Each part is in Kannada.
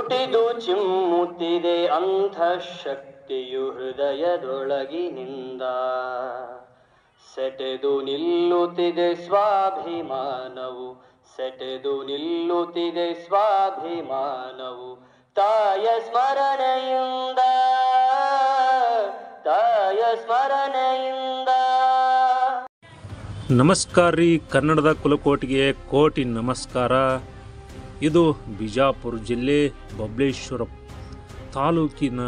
ಪುಟಿದು ಚಿಮ್ಮುತ್ತಿದೆ ಅಂತಃಶಕ್ತಿಯು ಹೃದಯದೊಳಗಿನಿಂದ. ಸೆಟೆದು ನಿಲ್ಲುತ್ತಿದೆ ಸ್ವಾಭಿಮಾನವು, ಸೆಟೆದು ನಿಲ್ಲುತ್ತಿದೆ ಸ್ವಾಭಿಮಾನವು. ತಾಯ ಸ್ಮರಣೆಯಿಂದ, ತಾಯ ಸ್ಮರಣೆಯಿಂದ. ನಮಸ್ಕಾರ ರೀ, ಕನ್ನಡದ ಕುಲಕೋಟಿಗೆ ಕೋಟಿ ನಮಸ್ಕಾರ. ಇದು ಬಿಜಾಪುರ ಜಿಲ್ಲೆ ಬಬಲೇಶ್ವರ ತಾಲೂಕಿನ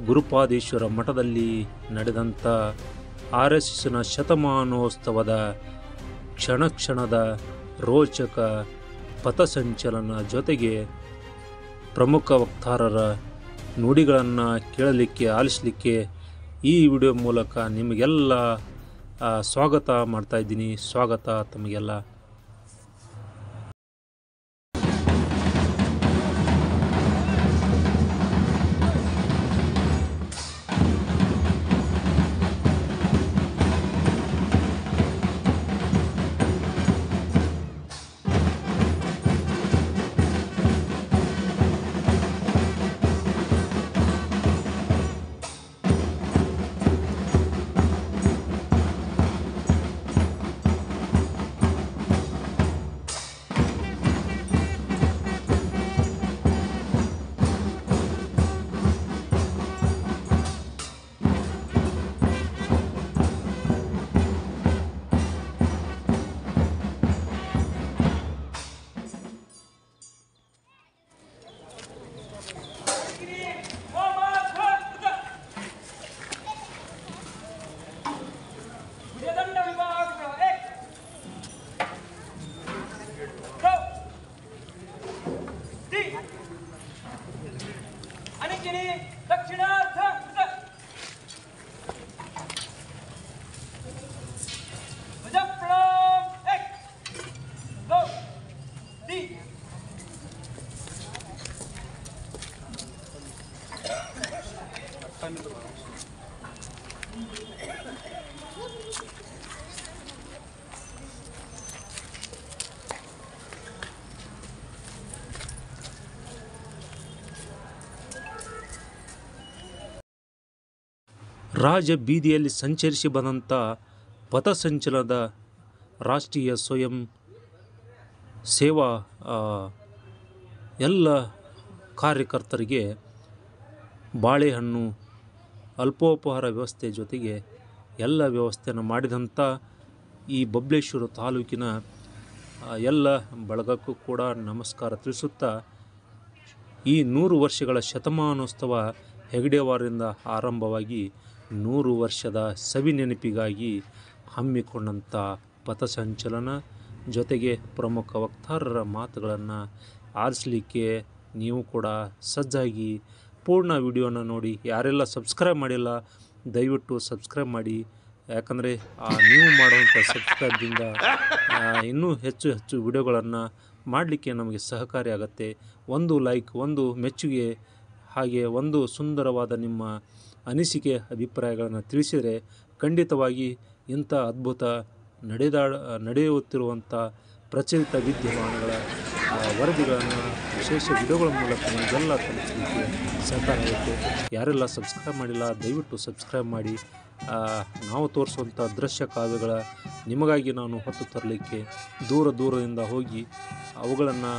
ಗುರುಪಾದೇಶ್ವರ ಮಠದಲ್ಲಿ ನಡೆದಂಥ RSSನ ಶತಮಾನೋತ್ಸವದ ಕ್ಷಣ ಕ್ಷಣದ ರೋಚಕ ಪಥಸಂಚಲನ ಜೊತೆಗೆ ಪ್ರಮುಖ ವಕ್ತಾರರ ನುಡಿಗಳನ್ನು ಕೇಳಲಿಕ್ಕೆ ಆಲಿಸಲಿಕ್ಕೆ ಈ ವಿಡಿಯೋ ಮೂಲಕ ನಿಮಗೆಲ್ಲ ಸ್ವಾಗತ ಮಾಡ್ತಾ ಇದ್ದೀನಿ. ಸ್ವಾಗತ ತಮಗೆಲ್ಲ. ರಾಜ ಬೀದಿಯಲ್ಲಿ ಸಂಚರಿಸಿ ಬಂದಂಥ ಪಥಸಂಚಲನದ ರಾಷ್ಟ್ರೀಯ ಸ್ವಯಂ ಸೇವಾ ಎಲ್ಲ ಕಾರ್ಯಕರ್ತರಿಗೆ ಬಾಳೆಹಣ್ಣು ಅಲ್ಪೋಪಹಾರ ವ್ಯವಸ್ಥೆ ಜೊತೆಗೆ ಎಲ್ಲ ವ್ಯವಸ್ಥೆಯನ್ನು ಮಾಡಿದಂಥ ಈ ಬಬಲೇಶ್ವರ ತಾಲೂಕಿನ ಎಲ್ಲ ಬಳಗಕ್ಕೂ ಕೂಡ ನಮಸ್ಕಾರ ತಿಳಿಸುತ್ತಾ, ಈ 100 ವರ್ಷಗಳ ಶತಮಾನೋತ್ಸವ ಹೆಗಡೆವಾರರಿಂದ ಆರಂಭವಾಗಿ 100 ವರ್ಷದ ಸವಿ ನೆನಪಿಗಾಗಿ ಹಮ್ಮಿಕೊಂಡಂಥ ಪಥಸಂಚಲನ ಜೊತೆಗೆ ಪ್ರಮುಖ ವಕ್ತಾರರ ಮಾತುಗಳನ್ನು ಆಲಿಸಲಿಕ್ಕೆ ನೀವು ಕೂಡ ಸಜ್ಜಾಗಿ ಪೂರ್ಣ ವಿಡಿಯೋನ ನೋಡಿ. ಯಾರೆಲ್ಲ ಸಬ್ಸ್ಕ್ರೈಬ್ ಮಾಡಿಲ್ಲ ದಯವಿಟ್ಟು ಸಬ್ಸ್ಕ್ರೈಬ್ ಮಾಡಿ. ಯಾಕಂದರೆ ನೀವು ಮಾಡುವಂಥ ಸಬ್ಸ್ಕ್ರೈಬ್ದಿಂದ ಇನ್ನೂ ಹೆಚ್ಚು ಹೆಚ್ಚು ವಿಡಿಯೋಗಳನ್ನು ಮಾಡಲಿಕ್ಕೆ ನಮಗೆ ಸಹಕಾರಿ ಆಗುತ್ತೆ. ಒಂದು ಲೈಕ್, ಒಂದು ಮೆಚ್ಚುಗೆ, ಹಾಗೆ ಒಂದು ಸುಂದರವಾದ ನಿಮ್ಮ ಅನಿಸಿಕೆ ಅಭಿಪ್ರಾಯಗಳನ್ನು ತಿಳಿಸಿದರೆ ಖಂಡಿತವಾಗಿ ಇಂಥ ಅದ್ಭುತ ನಡೆಯುತ್ತಿರುವಂಥ ಪ್ರಚಲಿತ ವಿದ್ಯಮಾನಗಳ ವರದಿಗಳನ್ನು ವಿಶೇಷ ವಿಡಿಯೋಗಳ ಮೂಲಕ ನಿಮಗೆಲ್ಲ ತಲುಪಿಸಲಿಕ್ಕೆ ಸಹಕಾರ ಆಗುತ್ತೆ. ಯಾರೆಲ್ಲ ಸಬ್ಸ್ಕ್ರೈಬ್ ಮಾಡಿಲ್ಲ ದಯವಿಟ್ಟು ಸಬ್ಸ್ಕ್ರೈಬ್ ಮಾಡಿ. ನಾವು ತೋರಿಸುವಂಥ ದೃಶ್ಯ ಕಾವ್ಯಗಳ ನಿಮಗಾಗಿ ನಾನು ಹೊತ್ತು ತರಲಿಕ್ಕೆ ದೂರದಿಂದ ಹೋಗಿ ಅವುಗಳನ್ನು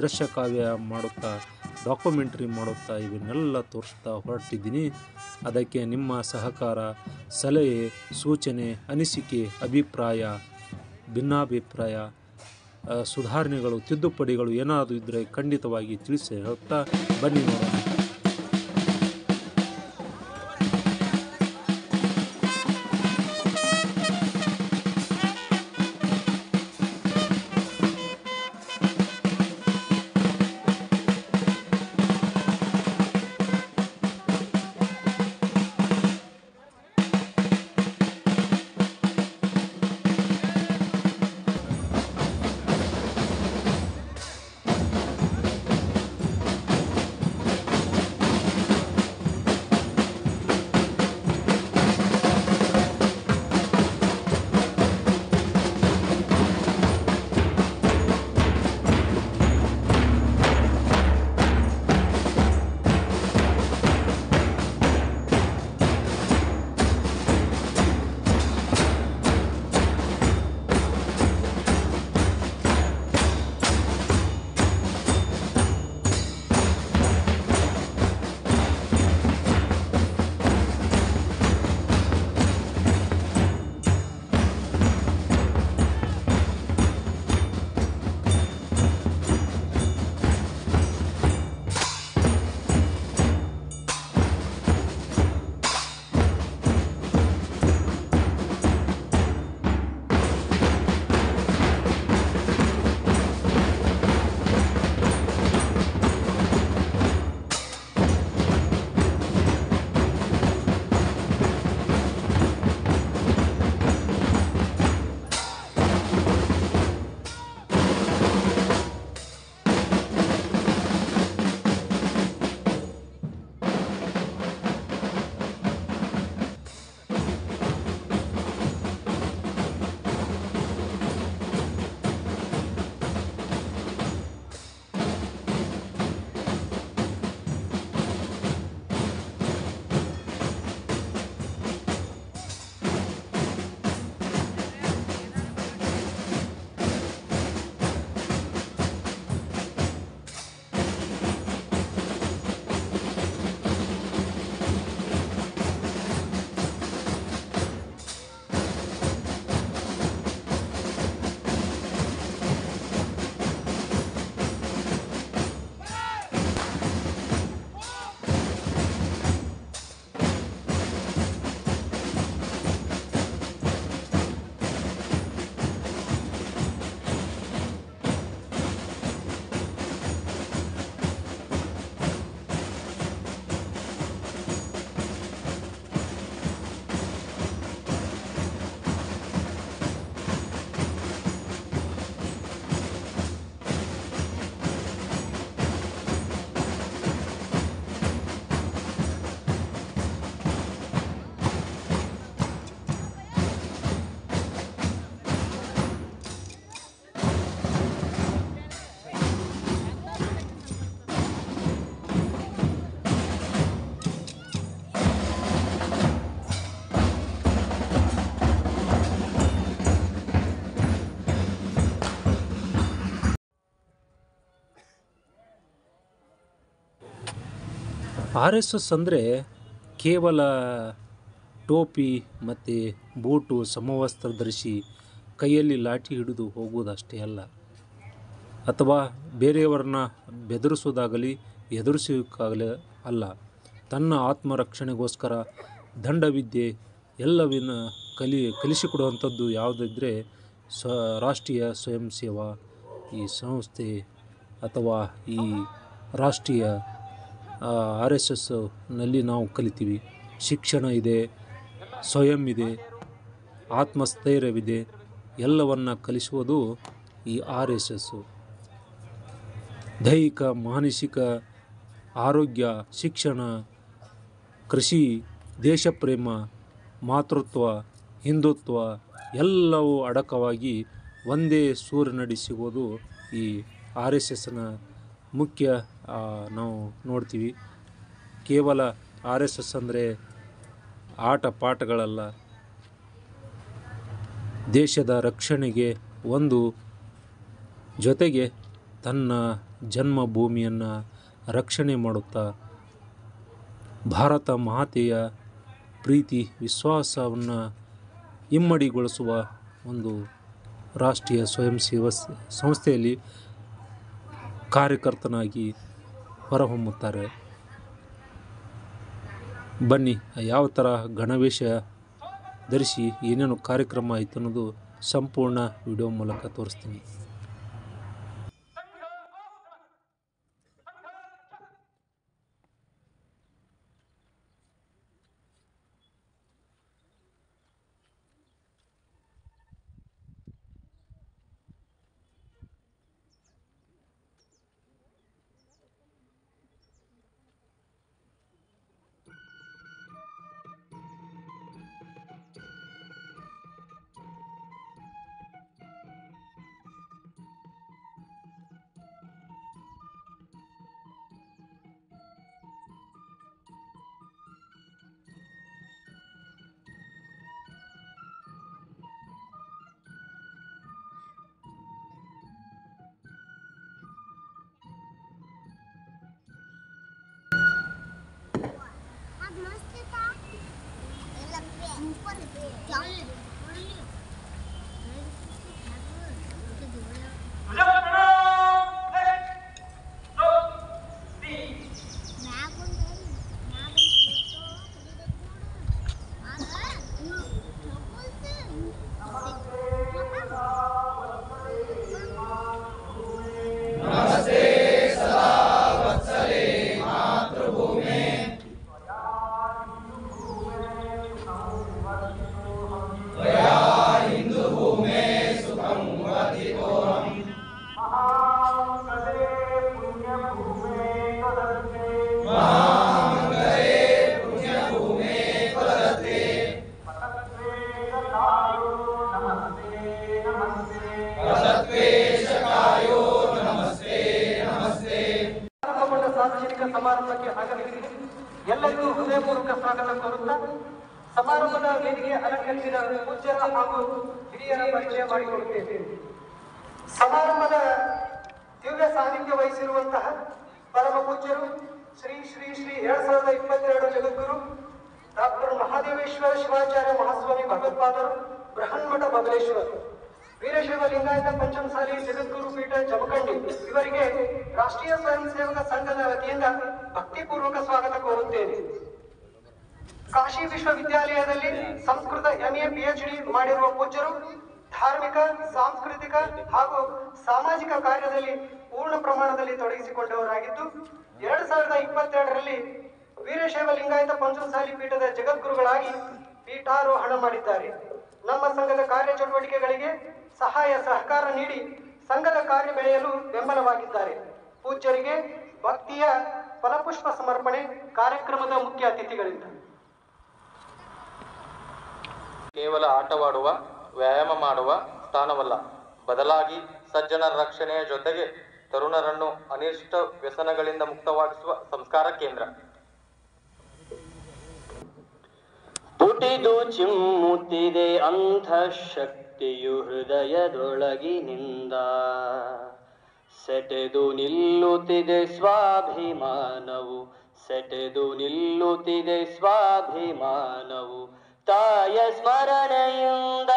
ದೃಶ್ಯ ಕಾವ್ಯ ಮಾಡುತ್ತಾ, ಡಾಕ್ಯುಮೆಂಟ್ರಿ ಮಾಡುತ್ತಾ ಇವನ್ನೆಲ್ಲ ತೋರಿಸ್ತಾ ಹೊರಟಿದ್ದೀನಿ. ಅದಕ್ಕೆ ನಿಮ್ಮ ಸಹಕಾರ, ಸಲಹೆ, ಸೂಚನೆ, ಅನಿಸಿಕೆ, ಅಭಿಪ್ರಾಯ, ಭಿನ್ನಾಭಿಪ್ರಾಯ, ಸುಧಾರಣೆಗಳು, ತಿದ್ದುಪಡಿಗಳು ಏನಾದರೂ ಇದ್ದರೆ ಖಂಡಿತವಾಗಿ ತಿಳಿಸಿ ಹೇಳ್ತಾ ಬನ್ನಿ ನೋಡೋಣ. ಆರ್ ಎಸ್ ಎಸ್ ಅಂದರೆ ಕೇವಲ ಟೋಪಿ ಮತ್ತು ಬೂಟು ಸಮವಸ್ತ್ರ ಧರಿಸಿ ಕೈಯಲ್ಲಿ ಲಾಠಿ ಹಿಡಿದು ಹೋಗುವುದಷ್ಟೇ ಅಲ್ಲ, ಅಥವಾ ಬೇರೆಯವರನ್ನ ಬೆದರಿಸುವುದಾಗಲಿ ಎದುರಿಸುವುದಾಗಲಿ ಅಲ್ಲ. ತನ್ನ ಆತ್ಮರಕ್ಷಣೆಗೋಸ್ಕರ ದಂಡವಿದ್ಯೆ ಎಲ್ಲವಿನ ಕಲಿಸಿಕೊಡುವಂಥದ್ದು ಯಾವುದಿದ್ದರೆ ರಾಷ್ಟ್ರೀಯ ಸ್ವಯಂ ಸೇವಾ ಈ ಸಂಸ್ಥೆ ಅಥವಾ ಈ ರಾಷ್ಟ್ರೀಯ ಆರ್ ಎಸ್ ಎಸ್ನಲ್ಲಿ ನಾವು ಕಲಿತೀವಿ. ಶಿಕ್ಷಣ ಇದೆ, ಸ್ವಯಂ ಇದೆ, ಆತ್ಮಸ್ಥೈರ್ಯವಿದೆ, ಎಲ್ಲವನ್ನು ಕಲಿಸುವುದು ಈ ಆರ್ ಎಸ್ ಎಸ್ಸು. ದೈಹಿಕ ಮಾನಸಿಕ ಆರೋಗ್ಯ, ಶಿಕ್ಷಣ, ಕೃಷಿ, ದೇಶಪ್ರೇಮ, ಮಾತೃತ್ವ, ಹಿಂದುತ್ವ ಎಲ್ಲವೂ ಅಡಕವಾಗಿ ಒಂದೇ ಸೂರಿನಡಿ ಸಿಗೋದು ಈ ಆರ್ ಎಸ್ ಎಸ್ನ ಮುಖ್ಯ. ನಾವು ನೋಡ್ತೀವಿ, ಕೇವಲ ಆರ್ ಎಸ್ ಎಸ್ ಅಂದರೆ ಆಟ ಪಾಠಗಳಲ್ಲ, ದೇಶದ ರಕ್ಷಣೆಗೆ ಒಂದು ಜೊತೆಗೆ ತನ್ನ ಜನ್ಮಭೂಮಿಯನ್ನು ರಕ್ಷಣೆ ಮಾಡುತ್ತಾ ಭಾರತ ಮಾತೆಯ ಪ್ರೀತಿ ವಿಶ್ವಾಸವನ್ನು ಇಮ್ಮಡಿಗೊಳಿಸುವ ಒಂದು ರಾಷ್ಟ್ರೀಯ ಸ್ವಯಂ ಸೇವಾ ಸಂಸ್ಥೆಯಲ್ಲಿ ಕಾರ್ಯಕರ್ತನಾಗಿ ಹೊರಹೊಮ್ಮುತ್ತಾರೆ. ಬನ್ನಿ, ಯಾವ ಥರ ಗಣವೇಶ ಧರಿಸಿ ಏನೇನು ಕಾರ್ಯಕ್ರಮ ಆಯಿತು ಅನ್ನೋದು ಸಂಪೂರ್ಣ ವಿಡಿಯೋ ಮೂಲಕ ತೋರಿಸ್ತೀನಿ. ಸಾರ್ವಜನಿಕ ಸಮಾರಂಭಕ್ಕೆ ಆಗಮಿಸಿ ಎಲ್ಲರಿಗೂ ಹೃದಯಪೂರ್ವಕ ಸ್ವಾಗತ ಕೋರುತ್ತಾ ಸಮಾರಂಭದ ವೇದಿಕೆ ಅಲಂಕರಿಸಿದ ಪೂಜ್ಯರ ಹಾಗೂ ಹಿರಿಯರ ಪರಿಚಯ ಮಾಡಿಕೊಡುತ್ತೇವೆ. ಸಮಾರಂಭದ ದಿವ್ಯ ಸಾನ್ನಿಧ್ಯ ವಹಿಸಿರುವಂತಹ ಪರಮ ಪೂಜ್ಯರು ಶ್ರೀ ಶ್ರೀ ಶ್ರೀ 2022 ಜಗದ್ಗುರು ಡಾಕ್ಟರ್ ಮಹಾದೇವೇಶ್ವರ ಶಿವಾಚಾರ್ಯ ಮಹಾಸ್ವಾಮಿ ಭಗವತ್ಪಾದರು ಬೃಹನ್ಮಠ ಬಬಲೇಶ್ವರ ವೀರಶೈವ ಲಿಂಗಾಯತ ಪಂಚಮಸಾಲಿ ಜಗದ್ಗುರು ಪೀಠ ಜಮಖಂಡಿ ಇವರಿಗೆ ರಾಷ್ಟ್ರೀಯ ಸ್ವಯಂ ಸೇವಕ ಸಂಘದ ವತಿಯಿಂದ ಭಕ್ತಿಪೂರ್ವಕ ಸ್ವಾಗತ ಕೋರುತ್ತೇನೆ. ಕಾಶಿ ವಿಶ್ವವಿದ್ಯಾಲಯದಲ್ಲಿ ಸಂಸ್ಕೃತ MA PhD ಮಾಡಿರುವ ಪೂಜ್ಯರು ಧಾರ್ಮಿಕ, ಸಾಂಸ್ಕೃತಿಕ ಹಾಗೂ ಸಾಮಾಜಿಕ ಕಾರ್ಯದಲ್ಲಿ ಪೂರ್ಣ ಪ್ರಮಾಣದಲ್ಲಿ ತೊಡಗಿಸಿಕೊಂಡವರಾಗಿದ್ದು 2022ರಲ್ಲಿ ವೀರಶೈವ ಲಿಂಗಾಯತ ಪಂಚಮಸಾಲಿ ಪೀಠದ ಜಗದ್ಗುರುಗಳಾಗಿ ಪೀಠಾರೋಹಣ ಮಾಡಿದ್ದಾರೆ. ನಮ್ಮ ಸಂಘದ ಕಾರ್ಯಚಟುವಟಿಕೆಗಳಿಗೆ ಸಹಾಯ ಸಹಕಾರ ನೀಡಿ ಸಂಘದ ಕಾರ್ಯ ಬೆಳೆಯಲು ಬೆಂಬಲವಾಗಿದ್ದಾರೆ. ಪೂಜ್ಯರಿಗೆ ಭಕ್ತಿಯ ಫಲಪುಷ್ಪ ಸಮರ್ಪಣೆ ಕಾರ್ಯಕ್ರಮದ ಮುಖ್ಯ ಅತಿಥಿಗಳಿಂದ. ಕೇವಲ ಆಟವಾಡುವ, ವ್ಯಾಯಾಮ ಮಾಡುವ ಸ್ಥಾನವಲ್ಲ, ಬದಲಾಗಿ ಸಜ್ಜನರ ರಕ್ಷಣೆಯ ಜೊತೆಗೆ ತರುಣರನ್ನು ಅನಿಷ್ಟ ವ್ಯಸನಗಳಿಂದ ಮುಕ್ತವಾಗಿಸುವ ಸಂಸ್ಕಾರ ಕೇಂದ್ರ. ಪುಟಿದು ಚಿಮ್ಮುತ್ತಿದೆ ಅಂತಃಶಕ್ತಿಯು ಹೃದಯದೊಳಗಿನಿಂದ, ಸೆಟೆದು ನಿಲ್ಲುತ್ತಿದೆ ಸ್ವಾಭಿಮಾನವು ಸೆಟೆದು ನಿಲ್ಲುತ್ತಿದೆ ಸ್ವಾಭಿಮಾನವು ತಾಯ ಸ್ಮರಣೆಯಿಂದ,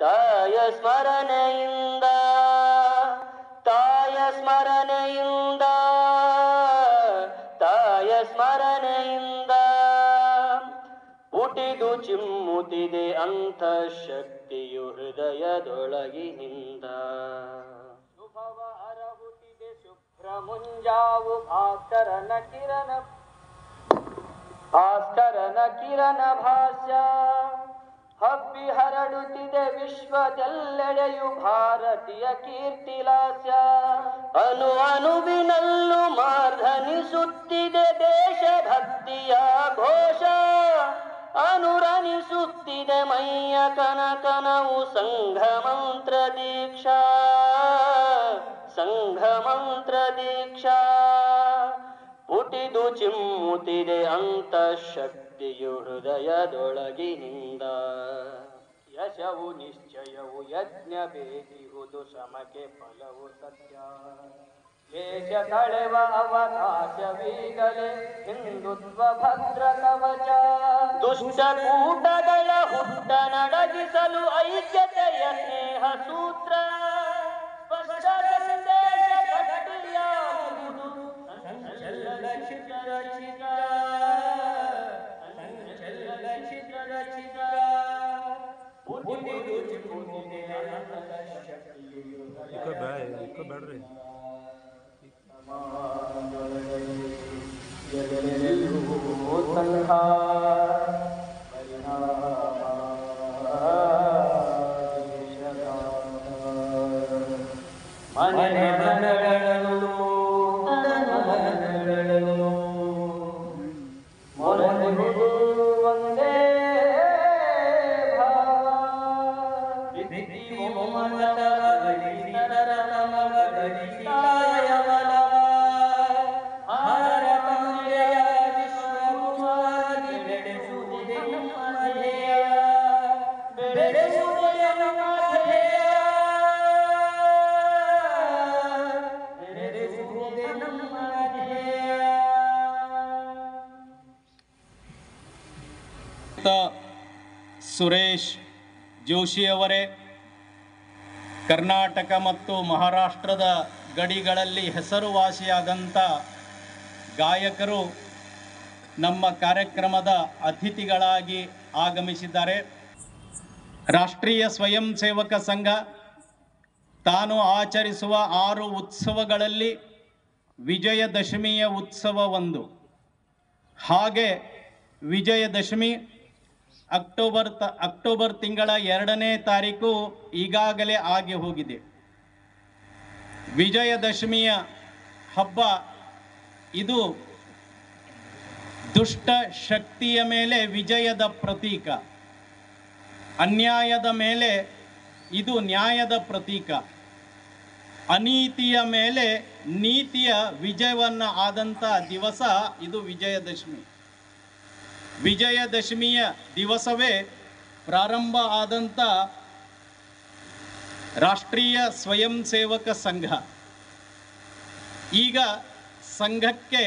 ತಾಯ ಸ್ಮರಣೆಯಿಂದ, ತಾಯ ಸ್ಮರಣೆಯಿಂದ, ತಾಯ ಸ್ಮರಣೆಯಿಂದ ಪುಟಿದು ಚಿಮ್ಮುತ್ತಿದೆ ಅಂತಃಶಕ್ತಿಯು ಹೃದಯದೊಳಗಿನಿಂದ. ಶುಭವ ಹರಹುತ್ತಿದೆ ಶುಭ್ರ ಮುಂಜಾವು ಭಾಸ್ಕರನ ಕಿರಣ ಭಾಷ್ಯ, ಹಬ್ಬಿ ಹರಡುತ್ತಿದೆ ವಿಶ್ವದೆಲ್ಲೆಡೆಯು ಭಾರತೀಯ ಕೀರ್ತಿಲಾಸ್ಯ. ಅನು ಅನುವಿನಲ್ಲೂ ಮಾರ್ಧನಿಸುತ್ತಿದೆ ದೇಶಭಕ್ತಿಯ ಘೋಷ, ಅನುರಣಿಸುತ್ತಿದೆ ಮೈಯ ಕನಕನವು ಸಂಘ ಮಂತ್ರ ದೀಕ್ಷಾ, ಸಂಘ ಮಂತ್ರ ದೀಕ್ಷಾ. ಪುಟಿದು ಚಿಮ್ಮುತ್ತಿದೆ ಅಂತಃಶಕ್ತಿಯು ಹೃದಯದೊಳಗಿನಿಂದ. ಯಶವು ನಿಶ್ಚಯವು ಯಜ್ಞ ಬೇದಿಹುದು ಶ್ರಮಕ್ಕೆ ಫಲವು ಸತ್ಯ. ದೇಶ ಕಳೆವ ಅವಕಾಶವೀಗಲೇ ಹಿಂದುತ್ವ ಭದ್ರ ಕವಚ. ದುಷ್ಟ ಕೂಟಗಳ ಹುಟ್ಟ ನಡಗಿಸಲು ಐಕ್ಯತೆಯ ಸ್ನೇಹ ಸೂತ್ರ. ಸ್ಪಷ್ಟ ಸಂದೇಶ ಗಟ್ಟಿಯಾಗುವುದು ಸಂಚಲನ ಚಿತ್ರ ರಚಿತ, ಸಂಚಲನ ಚಿತ್ರ ರಚಿತ. ಪುಟಿದು ಚಿಮ್ಮುತ್ತಿದೆ ಅಂತಃಶಕ್ತಿಯು ಬೇಡ್ರಿ ಒಂದೇ ಭಾವ ಸುರೇಶ್ ಜೋಶಿಯವರೇ, ಕರ್ನಾಟಕ ಮತ್ತು ಮಹಾರಾಷ್ಟ್ರದ ಗಡಿಗಳಲ್ಲಿ ಹೆಸರುವಾಸಿಯಾದಂಥ ಗಾಯಕರು ನಮ್ಮ ಕಾರ್ಯಕ್ರಮದ ಅತಿಥಿಗಳಾಗಿ ಆಗಮಿಸಿದ್ದಾರೆ. ರಾಷ್ಟ್ರೀಯ ಸ್ವಯಂ ಸೇವಕ ಸಂಘ ತಾನು ಆಚರಿಸುವ 6 ಉತ್ಸವಗಳಲ್ಲಿ ವಿಜಯದಶಮಿಯ ಉತ್ಸವ ಒಂದು. ಹಾಗೆ ವಿಜಯದಶಮಿ ಅಕ್ಟೋಬರ್ ತಿಂಗಳ 2ನೇ ತಾರೀಕು ಈಗಾಗಲೇ ಆಗಿ ಹೋಗಿದೆ. ವಿಜಯದಶಮಿಯ ಹಬ್ಬ ಇದು ದುಷ್ಟ ಶಕ್ತಿಯ ಮೇಲೆ ವಿಜಯದ ಪ್ರತೀಕ, ಅನ್ಯಾಯದ ಮೇಲೆ ಇದು ನ್ಯಾಯದ ಪ್ರತೀಕ, ಅನೀತಿಯ ಮೇಲೆ ನೀತಿಯ ವಿಜಯವನ್ನು ಆದಂಥ ದಿವಸ ಇದು ವಿಜಯದಶಮಿ. ವಿಜಯದಶಮಿಯ ದಿವಸವೇ ಪ್ರಾರಂಭ ಆದಂಥ ರಾಷ್ಟ್ರೀಯ ಸ್ವಯಂ ಸೇವಕ ಸಂಘ. ಈಗ ಸಂಘಕ್ಕೆ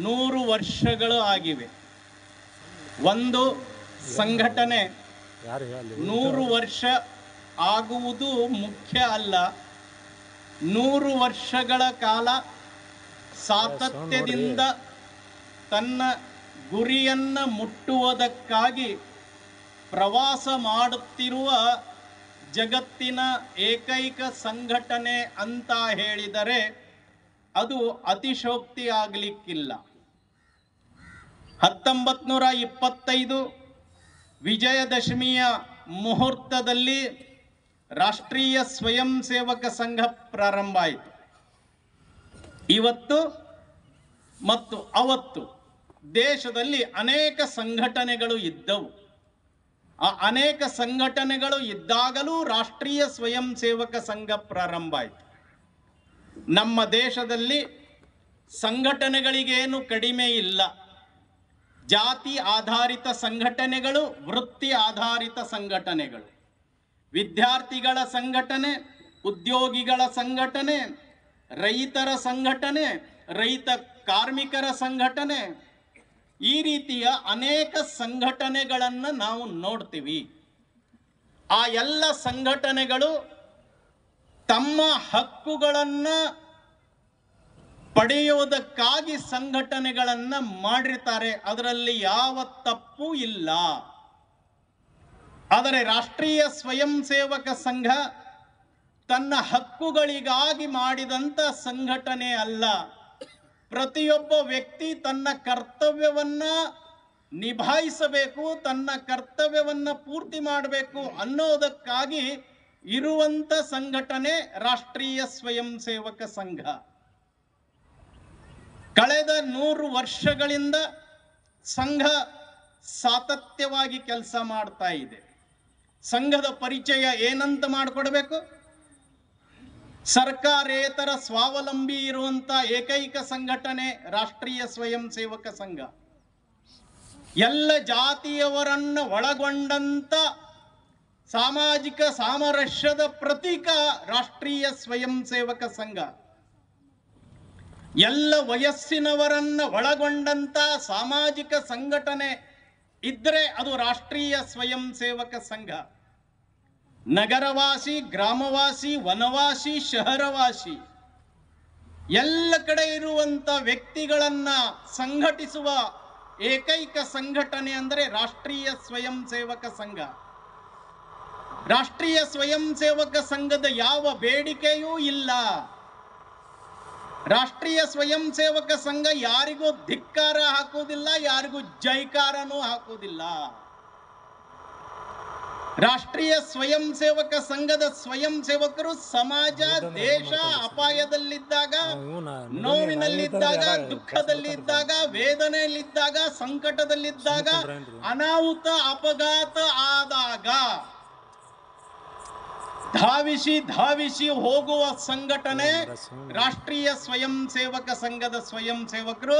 100 ವರ್ಷಗಳು ಆಗಿವೆ. ಒಂದು ಸಂಘಟನೆ 100 ವರ್ಷ ಆಗುವುದು ಮುಖ್ಯ ಅಲ್ಲ, 100 ವರ್ಷಗಳ ಕಾಲ ಸಾತತ್ಯದಿಂದ ತನ್ನ ಗುರಿಯನ್ನು ಮುಟ್ಟುವುದಕ್ಕಾಗಿ ಪ್ರವಾಸ ಮಾಡುತ್ತಿರುವ ಜಗತ್ತಿನ ಏಕೈಕ ಸಂಘಟನೆ ಅಂತ ಹೇಳಿದರೆ ಅದು ಅತಿಶಯೋಕ್ತಿ ಆಗಲಿಕ್ಕಿಲ್ಲ. 1925 ವಿಜಯದಶಮಿಯ ಮುಹೂರ್ತದಲ್ಲಿ ರಾಷ್ಟ್ರೀಯ ಸ್ವಯಂ ಸೇವಕ ಸಂಘ ಪ್ರಾರಂಭ ಆಯಿತು. ಇವತ್ತು ಮತ್ತು ಅವತ್ತು ದೇಶದಲ್ಲಿ ಅನೇಕ ಸಂಘಟನೆಗಳು ಇದ್ದವು. ಆ ಅನೇಕ ಸಂಘಟನೆಗಳು ಇದ್ದಾಗಲೂ ರಾಷ್ಟ್ರೀಯ ಸ್ವಯಂ ಸೇವಕ ಸಂಘ ಪ್ರಾರಂಭ ಆಯಿತು. ನಮ್ಮ ದೇಶದಲ್ಲಿ ಸಂಘಟನೆಗಳಿಗೇನು ಕಡಿಮೆ ಇಲ್ಲ. ಜಾತಿ ಆಧಾರಿತ ಸಂಘಟನೆಗಳು, ವೃತ್ತಿ ಆಧಾರಿತ ಸಂಘಟನೆಗಳು, ವಿದ್ಯಾರ್ಥಿಗಳ ಸಂಘಟನೆ, ಉದ್ಯೋಗಿಗಳ ಸಂಘಟನೆ, ರೈತರ ಸಂಘಟನೆ, ರೈತ ಕಾರ್ಮಿಕರ ಸಂಘಟನೆ, ಈ ರೀತಿಯ ಅನೇಕ ಸಂಘಟನೆಗಳನ್ನು ನಾವು ನೋಡ್ತೀವಿ. ಆ ಎಲ್ಲ ಸಂಘಟನೆಗಳು ತಮ್ಮ ಹಕ್ಕುಗಳನ್ನು ಪಡೆಯುವುದಕ್ಕಾಗಿ ಸಂಘಟನೆಗಳನ್ನು ಮಾಡಿರ್ತಾರೆ, ಅದರಲ್ಲಿ ಯಾವ ತಪ್ಪು ಇಲ್ಲ. ಆದರೆ ರಾಷ್ಟ್ರೀಯ ಸ್ವಯಂ ಸೇವಕ ಸಂಘ ತನ್ನ ಹಕ್ಕುಗಳಿಗಾಗಿ ಮಾಡಿದಂಥ ಸಂಘಟನೆ ಅಲ್ಲ. ಪ್ರತಿಯೊಬ್ಬ ವ್ಯಕ್ತಿ ತನ್ನ ಕರ್ತವ್ಯವನ್ನ ನಿಭಾಯಿಸಬೇಕು, ತನ್ನ ಕರ್ತವ್ಯವನ್ನ ಪೂರ್ತಿ ಮಾಡಬೇಕು ಅನ್ನೋದಕ್ಕಾಗಿ ಇರುವಂತ ಸಂಘಟನೆ ರಾಷ್ಟ್ರೀಯ ಸ್ವಯಂ ಸೇವಕ ಸಂಘ. ಕಳೆದ 100 ವರ್ಷಗಳಿಂದ ಸಂಘ ಸಾತತ್ಯವಾಗಿ ಕೆಲಸ ಮಾಡ್ತಾ ಇದೆ. ಸಂಘದ ಪರಿಚಯ ಏನಂತ ಮಾಡಿಕೊಡ್ಬೇಕು? ಸರ್ಕಾರೇತರ ಸ್ವಾವಲಂಬಿ ಇರುವಂತ ಏಕೈಕ ಸಂಘಟನೆ ರಾಷ್ಟ್ರೀಯ ಸ್ವಯಂ ಸೇವಕ ಸಂಘ. ಎಲ್ಲ ಜಾತಿಯವರನ್ನ ಒಳಗೊಂಡಂತ ಸಾಮಾಜಿಕ ಸಾಮರಸ್ಯದ ಪ್ರತೀಕ ರಾಷ್ಟ್ರೀಯ ಸ್ವಯಂ ಸೇವಕ ಸಂಘ. ಎಲ್ಲ ವಯಸ್ಸಿನವರನ್ನ ಒಳಗೊಂಡಂತ ಸಾಮಾಜಿಕ ಸಂಘಟನೆ ಇದ್ರೆ ಅದು ರಾಷ್ಟ್ರೀಯ ಸ್ವಯಂ ಸೇವಕ ಸಂಘ. ನಗರವಾಸಿ, ಗ್ರಾಮವಾಸಿ, ವನವಾಸಿ, ಶಹರವಾಸಿ ಎಲ್ಲ ಕಡೆ ಇರುವಂತ ವ್ಯಕ್ತಿಗಳನ್ನ ಸಂಘಟಿಸುವ ಏಕೈಕ ಸಂಘಟನೆ ಅಂದರೆ ರಾಷ್ಟ್ರೀಯ ಸ್ವಯಂ ಸೇವಕ ಸಂಘ. ರಾಷ್ಟ್ರೀಯ ಸ್ವಯಂ ಸೇವಕ ಸಂಘದ ಯಾವ ಬೇಡಿಕೆಯೂ ಇಲ್ಲ. ರಾಷ್ಟ್ರೀಯ ಸ್ವಯಂ ಸೇವಕ ಸಂಘ ಯಾರಿಗೂ ಧಿಕ್ಕಾರ ಹಾಕುವುದಿಲ್ಲ, ಯಾರಿಗೂ ಜೈಕಾರನೂ ಹಾಕುವುದಿಲ್ಲ. ರಾಷ್ಟ್ರೀಯ ಸ್ವಯಂ ಸೇವಕ ಸಂಘದ ಸ್ವಯಂ ಸೇವಕರು ಸಮಾಜ, ದೇಶ ಅಪಾಯದಲ್ಲಿದ್ದಾಗ, ನೋವಿನಲ್ಲಿದ್ದಾಗ, ದುಃಖದಲ್ಲಿದ್ದಾಗ, ವೇದನೆಯಲ್ಲಿದ್ದಾಗ, ಸಂಕಟದಲ್ಲಿದ್ದಾಗ, ಅನಾಹುತ ಅಪಘಾತ ಆದಾಗ ಧಾವಿಸಿ ಹೋಗುವ ಸಂಘಟನೆ ರಾಷ್ಟ್ರೀಯ ಸ್ವಯಂ ಸೇವಕ ಸಂಘದ ಸ್ವಯಂ ಸೇವಕರು.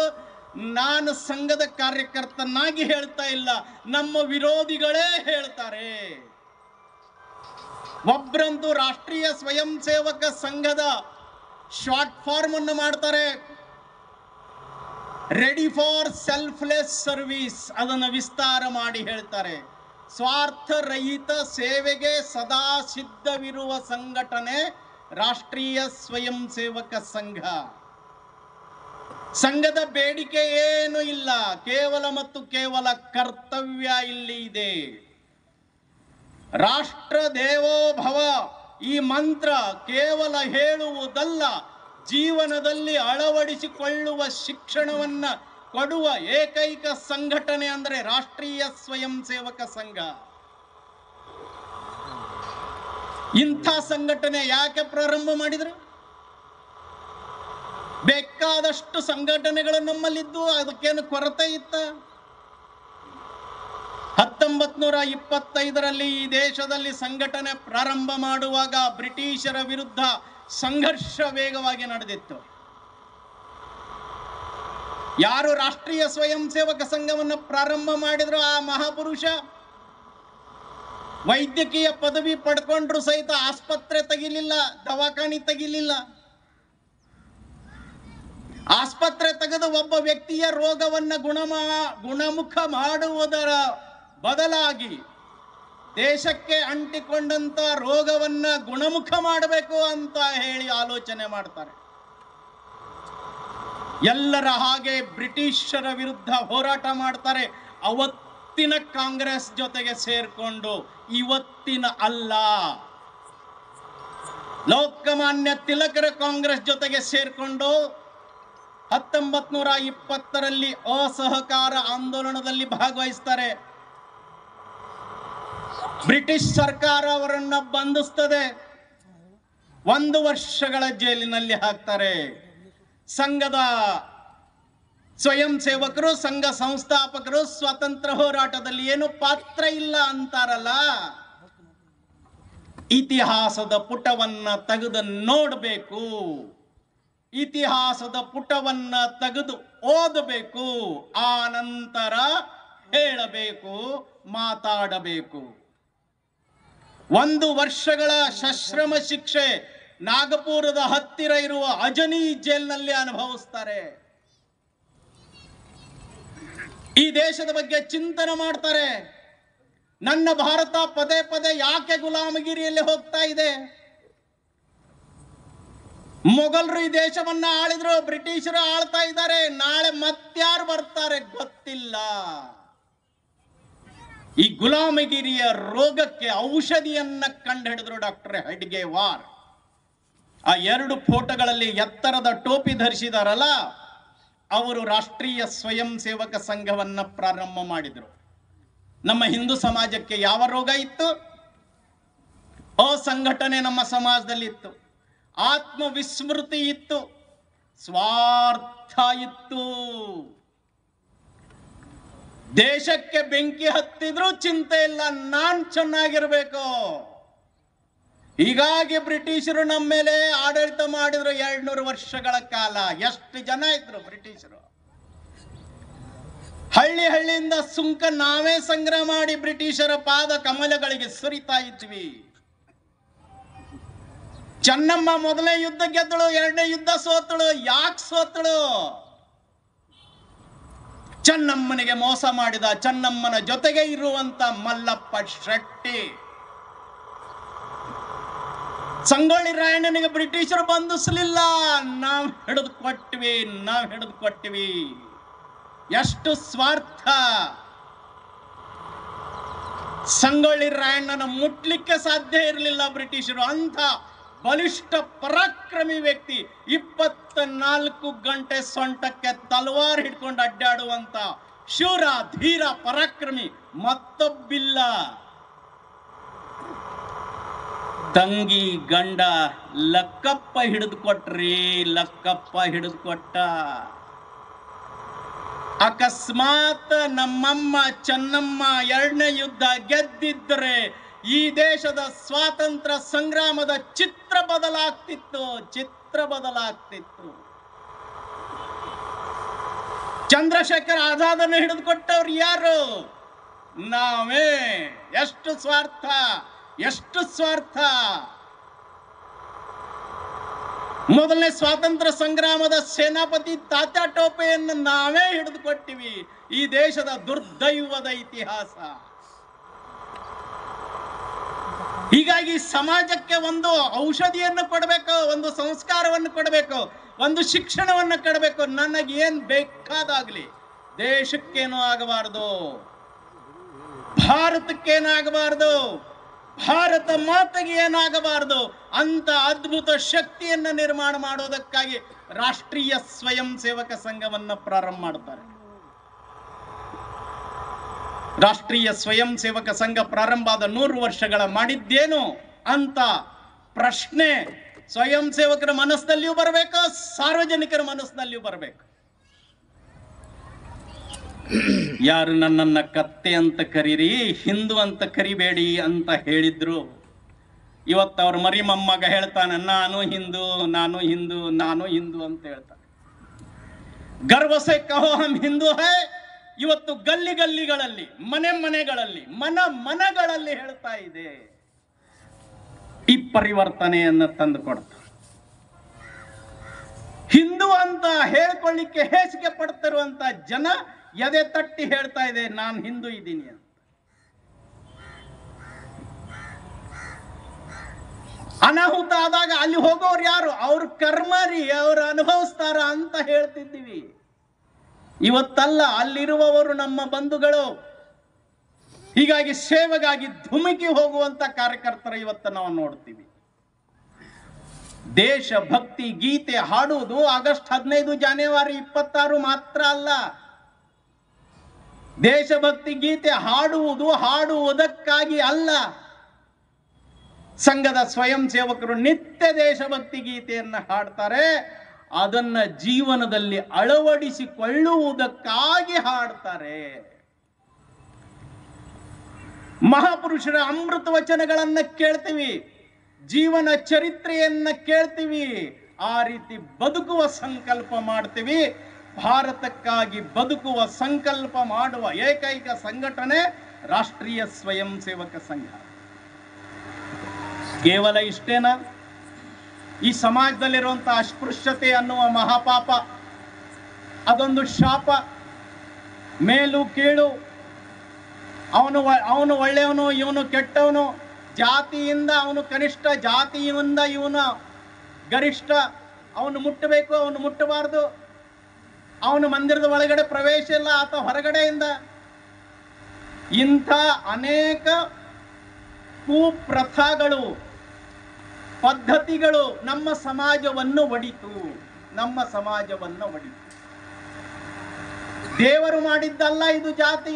ನಾನು ಸಂಘದ ಕಾರ್ಯಕರ್ತನಾಗಿ ಹೇಳ್ತಾ ಇಲ್ಲ, ನಮ್ಮ ವಿರೋಧಿಗಳೇ ಹೇಳ್ತಾರೆ. ಒಬ್ರಂತೂ ರಾಷ್ಟ್ರೀಯ ಸ್ವಯಂ ಸೇವಕ ಸಂಘದ ಶಾರ್ಟ್ ಫಾರ್ಮ್ ಅನ್ನು ಮಾಡ್ತಾರೆ, ರೆಡಿ ಫಾರ್ ಸೆಲ್ಫ್ಲೆಸ್ ಸರ್ವಿಸ್. ಅದನ್ನು ವಿಸ್ತಾರ ಮಾಡಿ ಹೇಳ್ತಾರೆ, ಸ್ವಾರ್ಥ ರಹಿತ ಸೇವೆಗೆ ಸದಾ ಸಿದ್ಧವಿರುವ ಸಂಘಟನೆ ರಾಷ್ಟ್ರೀಯ ಸ್ವಯಂ ಸೇವಕ ಸಂಘ. ಸಂಘದ ಬೇಡಿಕೆ ಏನು ಇಲ್ಲ, ಕೇವಲ ಮತ್ತು ಕೇವಲ ಕರ್ತವ್ಯ ಇಲ್ಲಿ ಇದೆ. ರಾಷ್ಟ್ರ ದೇವೋ ಭವ ಈ ಮಂತ್ರ ಕೇವಲ ಹೇಳುವುದಲ್ಲ, ಜೀವನದಲ್ಲಿ ಅಳವಡಿಸಿಕೊಳ್ಳುವ ಶಿಕ್ಷಣವನ್ನ ಕೊಡುವ ಏಕೈಕ ಸಂಘಟನೆ ಅಂದರೆ ರಾಷ್ಟ್ರೀಯ ಸ್ವಯಂ ಸೇವಕ ಸಂಘ. ಇಂಥ ಸಂಘಟನೆ ಯಾಕೆ ಪ್ರಾರಂಭ ಮಾಡಿದ್ರು? ಬೇಕಾದಷ್ಟು ಸಂಘಟನೆಗಳು ನಮ್ಮಲ್ಲಿದ್ದು ಅದಕ್ಕೇನು ಕೊರತೆ ಇತ್ತ? 1925ರಲ್ಲಿ ಈ ದೇಶದಲ್ಲಿ ಸಂಘಟನೆ ಪ್ರಾರಂಭ ಮಾಡುವಾಗ ಬ್ರಿಟಿಷರ ವಿರುದ್ಧ ಸಂಘರ್ಷ ವೇಗವಾಗಿ ನಡೆದಿತ್ತು. ಯಾರು ರಾಷ್ಟ್ರೀಯ ಸ್ವಯಂ ಸೇವಕ ಸಂಘವನ್ನು ಪ್ರಾರಂಭ ಮಾಡಿದ್ರು ಆ ಮಹಾಪುರುಷ ವೈದ್ಯಕೀಯ ಪದವಿ ಪಡ್ಕೊಂಡ್ರು ಸಹಿತ ಆಸ್ಪತ್ರೆ ತೆಗಿಲಿಲ್ಲ, ದವಾಖಾನೆ ತೆಗಿಲಿಲ್ಲ. ಆಸ್ಪತ್ರೆ ತೆಗೆದು ಒಬ್ಬ ವ್ಯಕ್ತಿಯ ರೋಗವನ್ನ ಗುಣಮುಖ ಮಾಡುವುದರ ಬದಲಾಗಿ ದೇಶಕ್ಕೆ ಅಂಟಿಕೊಂಡಂತ ರೋಗವನ್ನ ಗುಣಮುಖ ಮಾಡಬೇಕು ಅಂತ ಹೇಳಿ ಆಲೋಚನೆ ಮಾಡ್ತಾರೆ. ಎಲ್ಲರ ಹಾಗೆ ಬ್ರಿಟಿಷರ ವಿರುದ್ಧ ಹೋರಾಟ ಮಾಡ್ತಾರೆ. ಅವತ್ತಿನ ಕಾಂಗ್ರೆಸ್ ಜೊತೆಗೆ ಸೇರ್ಕೊಂಡು, ಇವತ್ತಿನ ಅಲ್ಲ, ಲೋಕಮಾನ್ಯ ತಿಲಕರ ಕಾಂಗ್ರೆಸ್ ಜೊತೆಗೆ ಸೇರ್ಕೊಂಡು 1920ರಲ್ಲಿ ಅಸಹಕಾರ ಆಂದೋಲನದಲ್ಲಿ ಭಾಗವಹಿಸ್ತಾರೆ. ಬ್ರಿಟಿಷ್ ಸರ್ಕಾರ ಅವರನ್ನ ಬಂಧಿಸ್ತದೆ, 1 ವರ್ಷಗಳ ಜೈಲಿನಲ್ಲಿ ಹಾಕ್ತಾರೆ. ಸಂಘದ ಸ್ವಯಂ ಸೇವಕರು, ಸಂಘ ಸಂಸ್ಥಾಪಕರು ಸ್ವಾತಂತ್ರ್ಯ ಹೋರಾಟದಲ್ಲಿ ಏನು ಪಾತ್ರ ಇಲ್ಲ ಅಂತಾರಲ್ಲ, ಇತಿಹಾಸದ ಪುಟವನ್ನ ತೆಗೆದು ನೋಡಬೇಕು, ಇತಿಹಾಸದ ಪುಟವನ್ನ ತೆಗೆದು ಓದಬೇಕು, ಆ ನಂತರ ಹೇಳಬೇಕು, ಮಾತಾಡಬೇಕು. 1 ವರ್ಷಗಳ ಸಶ್ರಮ ಶಿಕ್ಷೆ ನಾಗಪುರದ ಹತ್ತಿರ ಇರುವ ಅಜನಿ ಜೈಲಿನಲ್ಲಿ ಅನುಭವಿಸ್ತಾರೆ. ಈ ದೇಶದ ಬಗ್ಗೆ ಚಿಂತನೆ ಮಾಡ್ತಾರೆ. ನನ್ನ ಭಾರತ ಪದೇ ಪದೇ ಯಾಕೆ ಗುಲಾಮಗಿರಿಯಲ್ಲಿ ಹೋಗ್ತಾ ಇದೆ? ಮೊಘಲರು ಈ ದೇಶವನ್ನ ಆಳಿದ್ರು, ಬ್ರಿಟಿಷರು ಆಳ್ತಾ ಇದ್ದಾರೆ. ನಾಳೆ ಮತ್ಯಾರು ಬರ್ತಾರೆ ಗೊತ್ತಿಲ್ಲ. ಈ ಗುಲಾಮಗಿರಿಯ ರೋಗಕ್ಕೆ ಔಷಧಿಯನ್ನ ಕಂಡುಹಿಡಿದ್ರು ಡಾಕ್ಟರ್ ಹೆಡ್ಗೇವಾರ್. ಆ 2 ಫೋಟೋಗಳಲ್ಲಿ ಎತ್ತರದ ಟೋಪಿ ಧರಿಸಿದಾರಲ್ಲ, ಅವರು ರಾಷ್ಟ್ರೀಯ ಸ್ವಯಂ ಸೇವಕ ಸಂಘವನ್ನ ಪ್ರಾರಂಭ ಮಾಡಿದ್ರು. ನಮ್ಮ ಹಿಂದೂ ಸಮಾಜಕ್ಕೆ ಯಾವ ರೋಗ ಇತ್ತು? ಅಸಂಘಟನೆ ನಮ್ಮ ಸಮಾಜದಲ್ಲಿ ಇತ್ತು, ಆತ್ಮವಿಸ್ಮೃತಿ ಇತ್ತು, ಸ್ವಾರ್ಥ ಇತ್ತು. ದೇಶಕ್ಕೆ ಬೆಂಕಿ ಹತ್ತಿದ್ರೂ ಚಿಂತೆ ಇಲ್ಲ, ನಾನ್ ಚೆನ್ನಾಗಿರ್ಬೇಕು. ಹೀಗಾಗಿ ಬ್ರಿಟಿಷರು ನಮ್ಮ ಮೇಲೆ ಆಡಳಿತ ಮಾಡಿದ್ರು 200 ವರ್ಷಗಳ ಕಾಲ. ಎಷ್ಟು ಜನ ಇದ್ರು ಬ್ರಿಟಿಷರು? ಹಳ್ಳಿ ಹಳ್ಳಿಯಿಂದ ಸುಂಕ ನಾವೇ ಸಂಗ್ರಹ ಮಾಡಿ ಬ್ರಿಟಿಷರ ಪಾದ ಕಮಲಗಳಿಗೆ ಸುರಿತಾ ಇದ್ವಿ. ಚೆನ್ನಮ್ಮ ಮೊದಲನೇ ಯುದ್ಧ ಗೆದ್ದಳು, 2ನೇ ಯುದ್ಧ ಸೋತಳು. ಯಾಕೆ ಸೋತಳು? ಚೆನ್ನಮ್ಮನಿಗೆ ಮೋಸ ಮಾಡಿದ ಚೆನ್ನಮ್ಮನ ಜೊತೆಗೆ ಇರುವಂತ ಮಲ್ಲಪ್ಪ ಶೆಟ್ಟಿ. ಸಂಗೊಳ್ಳಿ ರಾಯಣ್ಣನಿಗೆ ಬ್ರಿಟಿಷರು ಬಂಧಿಸಲಿಲ್ಲ, ನಾವು ಹಿಡಿದು ಕೊಟ್ವಿ. ಎಷ್ಟು ಸ್ವಾರ್ಥ! ಸಂಗೊಳ್ಳಿ ರಾಯಣ್ಣನ ಮುಟ್ಲಿಕ್ಕೆ ಸಾಧ್ಯ ಇರಲಿಲ್ಲ ಬ್ರಿಟಿಷರು. ಅಂತ ಬಲಿಷ್ಠ ಪರಾಕ್ರಮಿ ವ್ಯಕ್ತಿ, 24 ಗಂಟೆ ಸೊಂಟಕ್ಕೆ ತಲವಾರ್ ಹಿಡ್ಕೊಂಡು ಅಡ್ಡಾಡುವಂತ ಶೂರ, ಧೀರ, ಪರಾಕ್ರಮಿ ಮತ್ತೊಬ್ಬಿಲ್ಲ. ತಂಗಿ ಗಂಡ ಲಕ್ಕಪ್ಪ ಹಿಡಿದು ಕೊಟ್ರಿ, ಲಕ್ಕಪ್ಪ ಹಿಡಿದು ಕೊಟ್ಟ. ಅಕಸ್ಮಾತ್ ನಮ್ಮಮ್ಮ ಚೆನ್ನಮ್ಮ 2ನೇ ಯುದ್ಧ ಗೆದ್ದಿದ್ರೆ ಈ ದೇಶದ ಸ್ವಾತಂತ್ರ್ಯ ಸಂಗ್ರಾಮದ ಚಿತ್ರ ಬದಲಾಗ್ತಿತ್ತು. ಚಂದ್ರಶೇಖರ್ ಆಜಾದನ್ನು ಹಿಡಿದುಕೊಟ್ಟವ್ರು ಯಾರು? ನಾವೇ. ಎಷ್ಟು ಸ್ವಾರ್ಥ! ಮೊದಲನೇ ಸ್ವಾತಂತ್ರ್ಯ ಸಂಗ್ರಾಮದ ಸೇನಾಪತಿ ತಾತ್ಯಾ ಟೋಪೆಯನ್ನು ನಾವೇ ಹಿಡಿದುಕೊಟ್ಟಿವಿ. ಈ ದೇಶದ ದುರ್ದೈವದ ಇತಿಹಾಸ. ಹೀಗಾಗಿ ಸಮಾಜಕ್ಕೆ ಒಂದು ಔಷಧಿಯನ್ನು ಕೊಡಬೇಕು, ಒಂದು ಸಂಸ್ಕಾರವನ್ನು ಕೊಡಬೇಕು, ಒಂದು ಶಿಕ್ಷಣವನ್ನು ಕೊಡಬೇಕು. ನನಗೇನ್ ಬೇಕಾದಾಗ್ಲಿ, ದೇಶಕ್ಕೇನೂ ಆಗಬಾರದು, ಭಾರತಕ್ಕೇನಾಗಬಾರದು, ಭಾರತ ಮಾತೆಗೆ ಏನಾಗಬಾರದು ಅಂತ ಅದ್ಭುತ ಶಕ್ತಿಯನ್ನ ನಿರ್ಮಾಣ ಮಾಡೋದಕ್ಕಾಗಿ ರಾಷ್ಟ್ರೀಯ ಸ್ವಯಂ ಸೇವಕ ಸಂಘವನ್ನ ಪ್ರಾರಂಭ ಮಾಡ್ತಾರೆ. ರಾಷ್ಟ್ರೀಯ ಸ್ವಯಂ ಸೇವಕ ಸಂಘ ಪ್ರಾರಂಭ ಆದ 100 ವರ್ಷಗಳ ಮಾಡಿದ್ದೇನು ಅಂತ ಪ್ರಶ್ನೆ ಸ್ವಯಂ ಸೇವಕರ ಮನಸ್ಸಿನಲ್ಲಿಯೂ ಬರಬೇಕು, ಸಾರ್ವಜನಿಕರ ಮನಸ್ಸಿನಲ್ಲಿಯೂ ಬರಬೇಕು. ಯಾರು ನನ್ನನ್ನ ಕತ್ತೆ ಅಂತ ಕರೀರಿ, ಹಿಂದೂ ಅಂತ ಕರಿಬೇಡಿ ಅಂತ ಹೇಳಿದ್ರು, ಇವತ್ತು ಅವ್ರ ಮರಿ ಮೊಮ್ಮಗ ಹೇಳ್ತಾನೆ ನಾನು ಹಿಂದೂ ಅಂತ ಹೇಳ್ತಾನೆ. ಗರ್ವ ಸೆ ಕಹೋ ಹಮ್ ಹಿಂದೂ ಹೈ. ಇವತ್ತು ಗಲ್ಲಿಗಳಲ್ಲಿ, ಮನೆಗಳಲ್ಲಿ ಹೇಳ್ತಾ ಇದೆ. ಈ ಪರಿವರ್ತನೆಯನ್ನ ತಂದು ಕೊಡ್ತಾರೆ. ಹಿಂದೂ ಅಂತ ಹೇಳ್ಕೊಳ್ಳಿಕ್ಕೆ ಹೇಸಿಗೆ ಪಡ್ತಿರುವಂತ ಜನ ಎದೆ ತಟ್ಟಿ ಹೇಳ್ತಾ ಇದೆ ನಾನು ಹಿಂದೂ ಇದ್ದೀನಿ ಅಂತ. ಅನಾಹುತ ಆದಾಗ ಅಲ್ಲಿ ಹೋಗೋರು ಯಾರು? ಅವ್ರ ಕರ್ಮರಿ, ಅವ್ರು ಅನುಭವಿಸ್ತಾರ ಅಂತ ಹೇಳ್ತಿದ್ದೀವಿ. ಇವತ್ತಲ್ಲ, ಅಲ್ಲಿರುವವರು ನಮ್ಮ ಬಂಧುಗಳು. ಹೀಗಾಗಿ ಸೇವೆಗಾಗಿ ಧುಮುಕಿ ಹೋಗುವಂತ ಕಾರ್ಯಕರ್ತರ ಇವತ್ತು ನಾವು ನೋಡ್ತೀವಿ. ದೇಶಭಕ್ತಿ ಗೀತೆ ಹಾಡುವುದು ಆಗಸ್ಟ್ 15 ಜನವರಿ 26 ಮಾತ್ರ ಅಲ್ಲ. ದೇಶಭಕ್ತಿ ಗೀತೆ ಹಾಡುವುದಕ್ಕಾಗಿ ಅಲ್ಲ. ಸಂಘದ ಸ್ವಯಂ ಸೇವಕರು ನಿತ್ಯ ದೇಶಭಕ್ತಿ ಗೀತೆಯನ್ನು ಹಾಡ್ತಾರೆ. ಅದನ್ನ ಜೀವನದಲ್ಲಿ ಅಳವಡಿಸಿಕೊಳ್ಳುವುದಕ್ಕಾಗಿ ಹಾಡ್ತಾರೆ. ಮಹಾಪುರುಷರ ಅಮೃತ ವಚನಗಳನ್ನ ಕೇಳ್ತೀವಿ, ಜೀವನ ಚರಿತ್ರೆಯನ್ನ ಕೇಳ್ತೀವಿ, ಆ ರೀತಿ ಬದುಕುವ ಸಂಕಲ್ಪ ಮಾಡ್ತೀವಿ. ಭಾರತಕ್ಕಾಗಿ ಬದುಕುವ ಸಂಕಲ್ಪ ಮಾಡುವ ಏಕೈಕ ಸಂಘಟನೆ ರಾಷ್ಟ್ರೀಯ ಸ್ವಯಂ ಸೇವಕ ಸಂಘ. ಕೇವಲ ಇಷ್ಟೇನಾ? ಈ ಸಮಾಜದಲ್ಲಿರುವಂತಹ ಅಸ್ಪೃಶ್ಯತೆ ಅನ್ನುವ ಮಹಾಪಾಪ, ಅದೊಂದು ಶಾಪ. ಮೇಲು ಕೀಳು, ಅವನು ಒಳ್ಳೆಯವನು, ಇವನು ಕೆಟ್ಟವನು, ಜಾತಿಯಿಂದ ಅವನು ಕನಿಷ್ಠ, ಜಾತಿಯಿಂದ ಇವನು ಗರಿಷ್ಠ, ಅವನು ಮುಟ್ಟಬೇಕು, ಅವನು ಮುಟ್ಟಬಾರದು, ಅವನು ಮಂದಿರದ ಒಳಗಡೆ ಪ್ರವೇಶ ಇಲ್ಲ, ಆತ ಹೊರಗಡೆಯಿಂದ. ಇಂಥ ಅನೇಕ ಕುಪ್ರಥಾಗಳು, ಪದ್ಧತಿಗಳು ನಮ್ಮ ಸಮಾಜವನ್ನು ಒಡಿತು. ದೇವರು ಮಾಡಿದ್ದಲ್ಲ ಇದು ಜಾತಿ.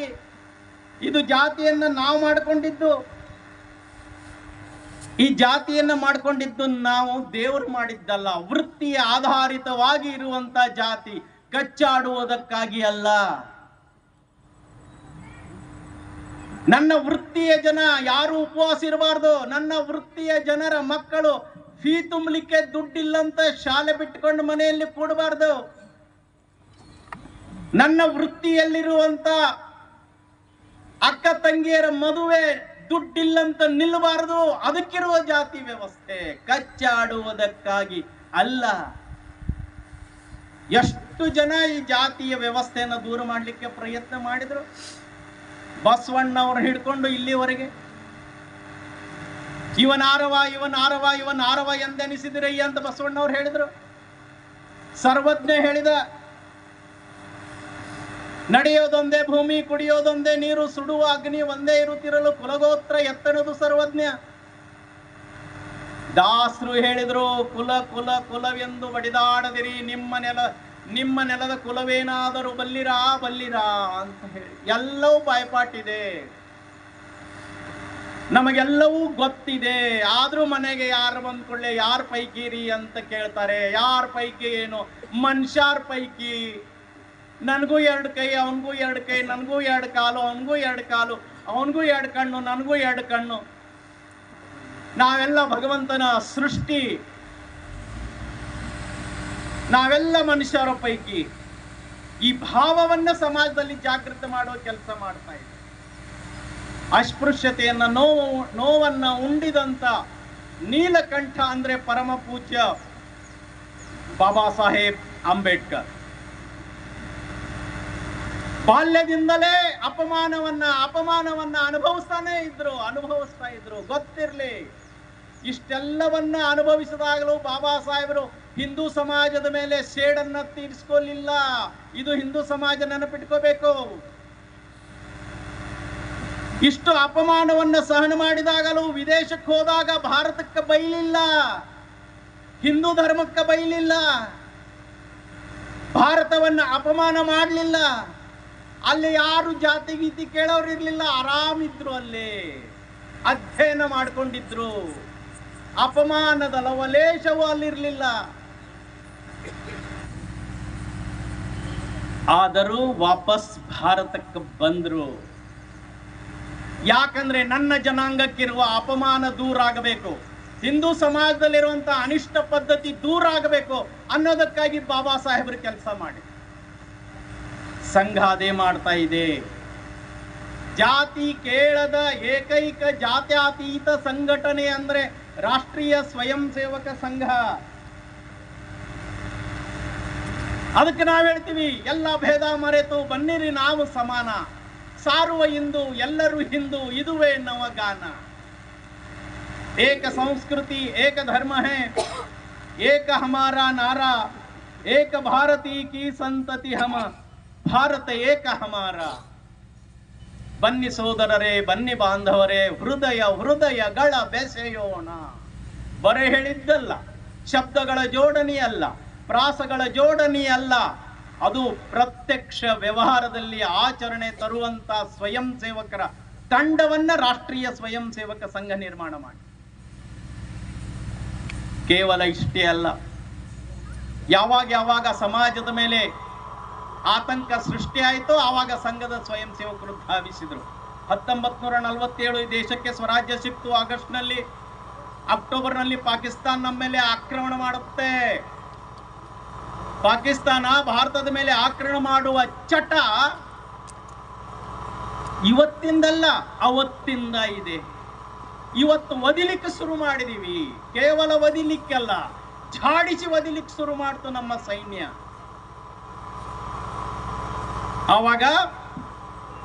ಇದು ಜಾತಿಯನ್ನ ನಾವು ಮಾಡಿಕೊಂಡಿದ್ದು. ಈ ಜಾತಿಯನ್ನ ಮಾಡಿಕೊಂಡಿದ್ದು ನಾವು, ದೇವರು ಮಾಡಿದ್ದಲ್ಲ. ವೃತ್ತಿಯ ಆಧಾರಿತವಾಗಿ ಇರುವಂತ ಜಾತಿ, ಕಚ್ಚಾಡುವುದಕ್ಕಾಗಿ ಅಲ್ಲ. ನನ್ನ ವೃತ್ತಿಯ ಜನ ಯಾರು ಉಪವಾಸ ಇರಬಾರ್ದು. ನನ್ನ ವೃತ್ತಿಯ ಜನರ ಮಕ್ಕಳು ಫೀ ತುಂಬಲಿಕ್ಕೆ ದುಡ್ಡಿಲ್ಲಂತ ಶಾಲೆ ಬಿಟ್ಟುಕೊಂಡು ಮನೆಯಲ್ಲಿ ಕೂಡಬಾರ್ದು. ನನ್ನ ವೃತ್ತಿಯಲ್ಲಿರುವಂತ ಅಕ್ಕ ತಂಗಿಯರ ಮದುವೆ ದುಡ್ಡಿಲ್ಲಂತ ನಿಲ್ಲಬಾರದು. ಅದಕ್ಕಿರುವ ಜಾತಿ ವ್ಯವಸ್ಥೆ, ಕಚ್ಚಾಡುವುದಕ್ಕಾಗಿ ಅಲ್ಲ. ಎಷ್ಟು ಜನ ಈ ಜಾತಿಯ ವ್ಯವಸ್ಥೆಯನ್ನು ದೂರ ಮಾಡಲಿಕ್ಕೆ ಪ್ರಯತ್ನ ಮಾಡಿದ್ರು. ಬಸವಣ್ಣವರು ಹಿಡ್ಕೊಂಡು ಇಲ್ಲಿವರೆಗೆ ಇವನಾರವ ಎಂದೆನಿಸಿದಿರಯ್ಯ ಅಂತ ಬಸವಣ್ಣವ್ರು ಹೇಳಿದ್ರು. ಸರ್ವಜ್ಞ ಹೇಳಿದ, ನಡೆಯೋದೊಂದೇ ಭೂಮಿ, ಕುಡಿಯೋದೊಂದೇ ನೀರು, ಸುಡುವ ಅಗ್ನಿ ಒಂದೇ ಇರುತ್ತಿರಲು ಕುಲಗೋತ್ರ ಎತ್ತಣದು ಸರ್ವಜ್ಞ. ದಾಸರು ಹೇಳಿದ್ರು, ಕುಲ ಕುಲ ಕುಲವೆಂದು ಬಡಿದಾಡದಿರಿ, ನಿಮ್ಮ ನೆಲದ ಕುಲವೇನಾದರೂ ಬಲ್ಲಿರಾ ಅಂತ ಹೇಳಿ. ಎಲ್ಲವೂ ಬಾಯ್ಪಾಟಿದೆ, ನಮಗೆಲ್ಲವೂ ಗೊತ್ತಿದೆ. ಆದ್ರೂ ಮನೆಗೆ ಯಾರು ಬಂದ್ಕೊಳ್ಳೆ ಯಾರ ಪೈಕಿ ಅಂತ ಕೇಳ್ತಾರೆ. ಯಾರ ಪೈಕಿ ಏನು? ಮನುಷ್ಯರ ಪೈಕಿ. ನನಗೂ 2 ಕೈ, ಅವನಿಗೂ 2 ಕೈ, ನನಗೂ 2 ಕಾಲು, ಅವನಿಗೂ 2 ಕಾಲು, ಅವನಿಗೂ 2 ಕಣ್ಣು, ನನಗೂ 2 ಕಣ್ಣು. ನಾವೆಲ್ಲ ಭಗವಂತನ ಸೃಷ್ಟಿ, ನಾವೆಲ್ಲ ಮನುಷ್ಯರ ಪೈಕಿ. ಈ ಭಾವವನ್ನ ಸಮಾಜದಲ್ಲಿ ಜಾಗೃತ ಮಾಡುವ ಕೆಲಸ ಮಾಡ್ತಾ ಇದೆ. ಅಸ್ಪೃಶ್ಯತೆಯನ್ನ ನೋವನ್ನ ಉಂಡಿದಂತ ನೀಲಕಂಠ ಅಂದ್ರೆ ಪರಮ ಪೂಜ್ಯ ಬಾಬಾ ಸಾಹೇಬ್ ಅಂಬೇಡ್ಕರ್. ಬಾಲ್ಯದಿಂದಲೇ ಅಪಮಾನವನ್ನ ಅನುಭವಿಸ್ತಾ ಇದ್ರು. ಗೊತ್ತಿರ್ಲಿ, ಇಷ್ಟೆಲ್ಲವನ್ನ ಅನುಭವಿಸಿದಾಗಲೂ ಬಾಬಾ ಸಾಹೇಬರು ಹಿಂದೂ ಸಮಾಜದ ಮೇಲೆ ಸೇಡನ್ನ ತೀರಿಸ್ಕೊಳ್ಳಿಲ್ಲ. ಇದು ಹಿಂದೂ ಸಮಾಜ ನೆನಪಿಟ್ಕೋಬೇಕು. ಇಷ್ಟು ಅಪಮಾನವನ್ನ ಸಹನ ಮಾಡಿದಾಗಲೂ ವಿದೇಶಕ್ಕೆ ಹೋದಾಗ ಭಾರತಕ್ಕೆ ಬೈಲಿಲ್ಲ, ಹಿಂದೂ ಧರ್ಮಕ್ಕೆ ಬೈಲಿಲ್ಲ, ಭಾರತವನ್ನ ಅಪಮಾನ ಮಾಡಲಿಲ್ಲ. ಅಲ್ಲಿ ಯಾರು ಜಾತಿ ಗೀತಿ ಕೇಳೋರು ಇರ್ಲಿಲ್ಲ, ಆರಾಮಿದ್ರು. ಅಲ್ಲಿ ಅಧ್ಯಯನ ಮಾಡ್ಕೊಂಡಿದ್ರು. ಅಪಮಾನದ ಲವಲೇಶವೂ ಅಲ್ಲಿರ್ಲಿಲ್ಲ. ಆದರೂ ವಾಪಸ್ ಭಾರತಕ್ಕೆ ಬಂದ್ರು. ಯಾಕಂದ್ರೆ ನನ್ನ ಜನಾಂಗಕ್ಕಿರುವ ಅಪಮಾನ ದೂರ ಆಗಬೇಕು, ಹಿಂದೂ ಸಮಾಜದಲ್ಲಿರುವಂತಹ ಅನಿಷ್ಟ ಪದ್ಧತಿ ದೂರ ಆಗಬೇಕು ಅನ್ನೋದಕ್ಕಾಗಿ ಬಾಬಾ ಸಾಹೇಬರು ಕೆಲಸ ಮಾಡಿ ಸಂಘ ಅದೇ ಮಾಡ್ತಾ ಇದೆ. ಜಾತಿ ಕೇಳದ ಏಕೈಕ ಜಾತ್ಯತೀತ ಸಂಘಟನೆ ಅಂದ್ರೆ ರಾಷ್ಟ್ರೀಯ ಸ್ವಯಂ ಸೇವಕ ಸಂಘ. ಅದಕ್ಕೆ ನಾವು ಹೇಳ್ತೀವಿ, ಎಲ್ಲ ಭೇದ ಮರೆತು ಬನ್ನಿರಿ ನಾವು ಸಮಾನ, ಸಾರುವ ಹಿಂದೂ ಎಲ್ಲರೂ ಹಿಂದೂ, ಇದುವೇ ನವಗಾನ. ಏಕ ಸಂಸ್ಕೃತಿ ಏಕ ಧರ್ಮ ಹೈ, ಏಕ ಹಮಾರಾ ನಾರಾ, ಏಕ ಭಾರತಿ ಕಿ ಸಂತತಿ ಹಮ, ಭಾರತ ಏಕ ಹಮಾರ. ಬನ್ನಿ ಸೋದರರೇ, ಬನ್ನಿ ಬಾಂಧವರೇ, ಹೃದಯಗಳ ಬೆಸೆಯೋಣ. ಬರೆ ಹೇಳಿದ್ದಲ್ಲ, ಶಬ್ದಗಳ ಜೋಡಣೆ ಅಲ್ಲ, ಪ್ರಾಸಗಳ ಜೋಡಣೆ ಅಲ್ಲ, ಅದು ಪ್ರತ್ಯಕ್ಷ ವ್ಯವಹಾರದಲ್ಲಿ ಆಚರಣೆ ತರುವಂತ ಸ್ವಯಂ ಸೇವಕರ ತಂಡವನ್ನ ರಾಷ್ಟ್ರೀಯ ಸ್ವಯಂ ಸೇವಕ ಸಂಘ ನಿರ್ಮಾಣ ಮಾಡಿ. ಕೇವಲ ಇಷ್ಟೇ ಅಲ್ಲ, ಯಾವಾಗ ಸಮಾಜದ ಮೇಲೆ ಆತಂಕ ಸೃಷ್ಟಿ ಆಯಿತು ಆವಾಗ ಸಂಘದ ಸ್ವಯಂ ಸೇವಕರು ಧಾವಿಸಿದ್ರು. 1947 ಈ ದೇಶಕ್ಕೆ ಸ್ವರಾಜ್ಯ ಸಿಕ್ತು. ಅಕ್ಟೋಬರ್ನಲ್ಲಿ ಪಾಕಿಸ್ತಾನ ನಮ್ಮ ಮೇಲೆ ಆಕ್ರಮಣ ಮಾಡುತ್ತೆ. ಪಾಕಿಸ್ತಾನ ಭಾರತದ ಮೇಲೆ ಆಕ್ರಮಣ ಮಾಡುವ ಚಟ ಇವತ್ತಿಂದಲ್ಲ ಅವತ್ತಿಂದ ಇದೆ. ಇವತ್ತು ಒದಿಲಿಕ್ಕೆ ಶುರು ಮಾಡಿದೀವಿ. ಕೇವಲ ಒದಿಲಿಕ್ಕಲ್ಲ, ಝಾಡಿಸಿ ಒದಿಲಿಕ್ಕೆ ಶುರು ಮಾಡ್ತು ನಮ್ಮ ಸೈನ್ಯ. ಆವಾಗ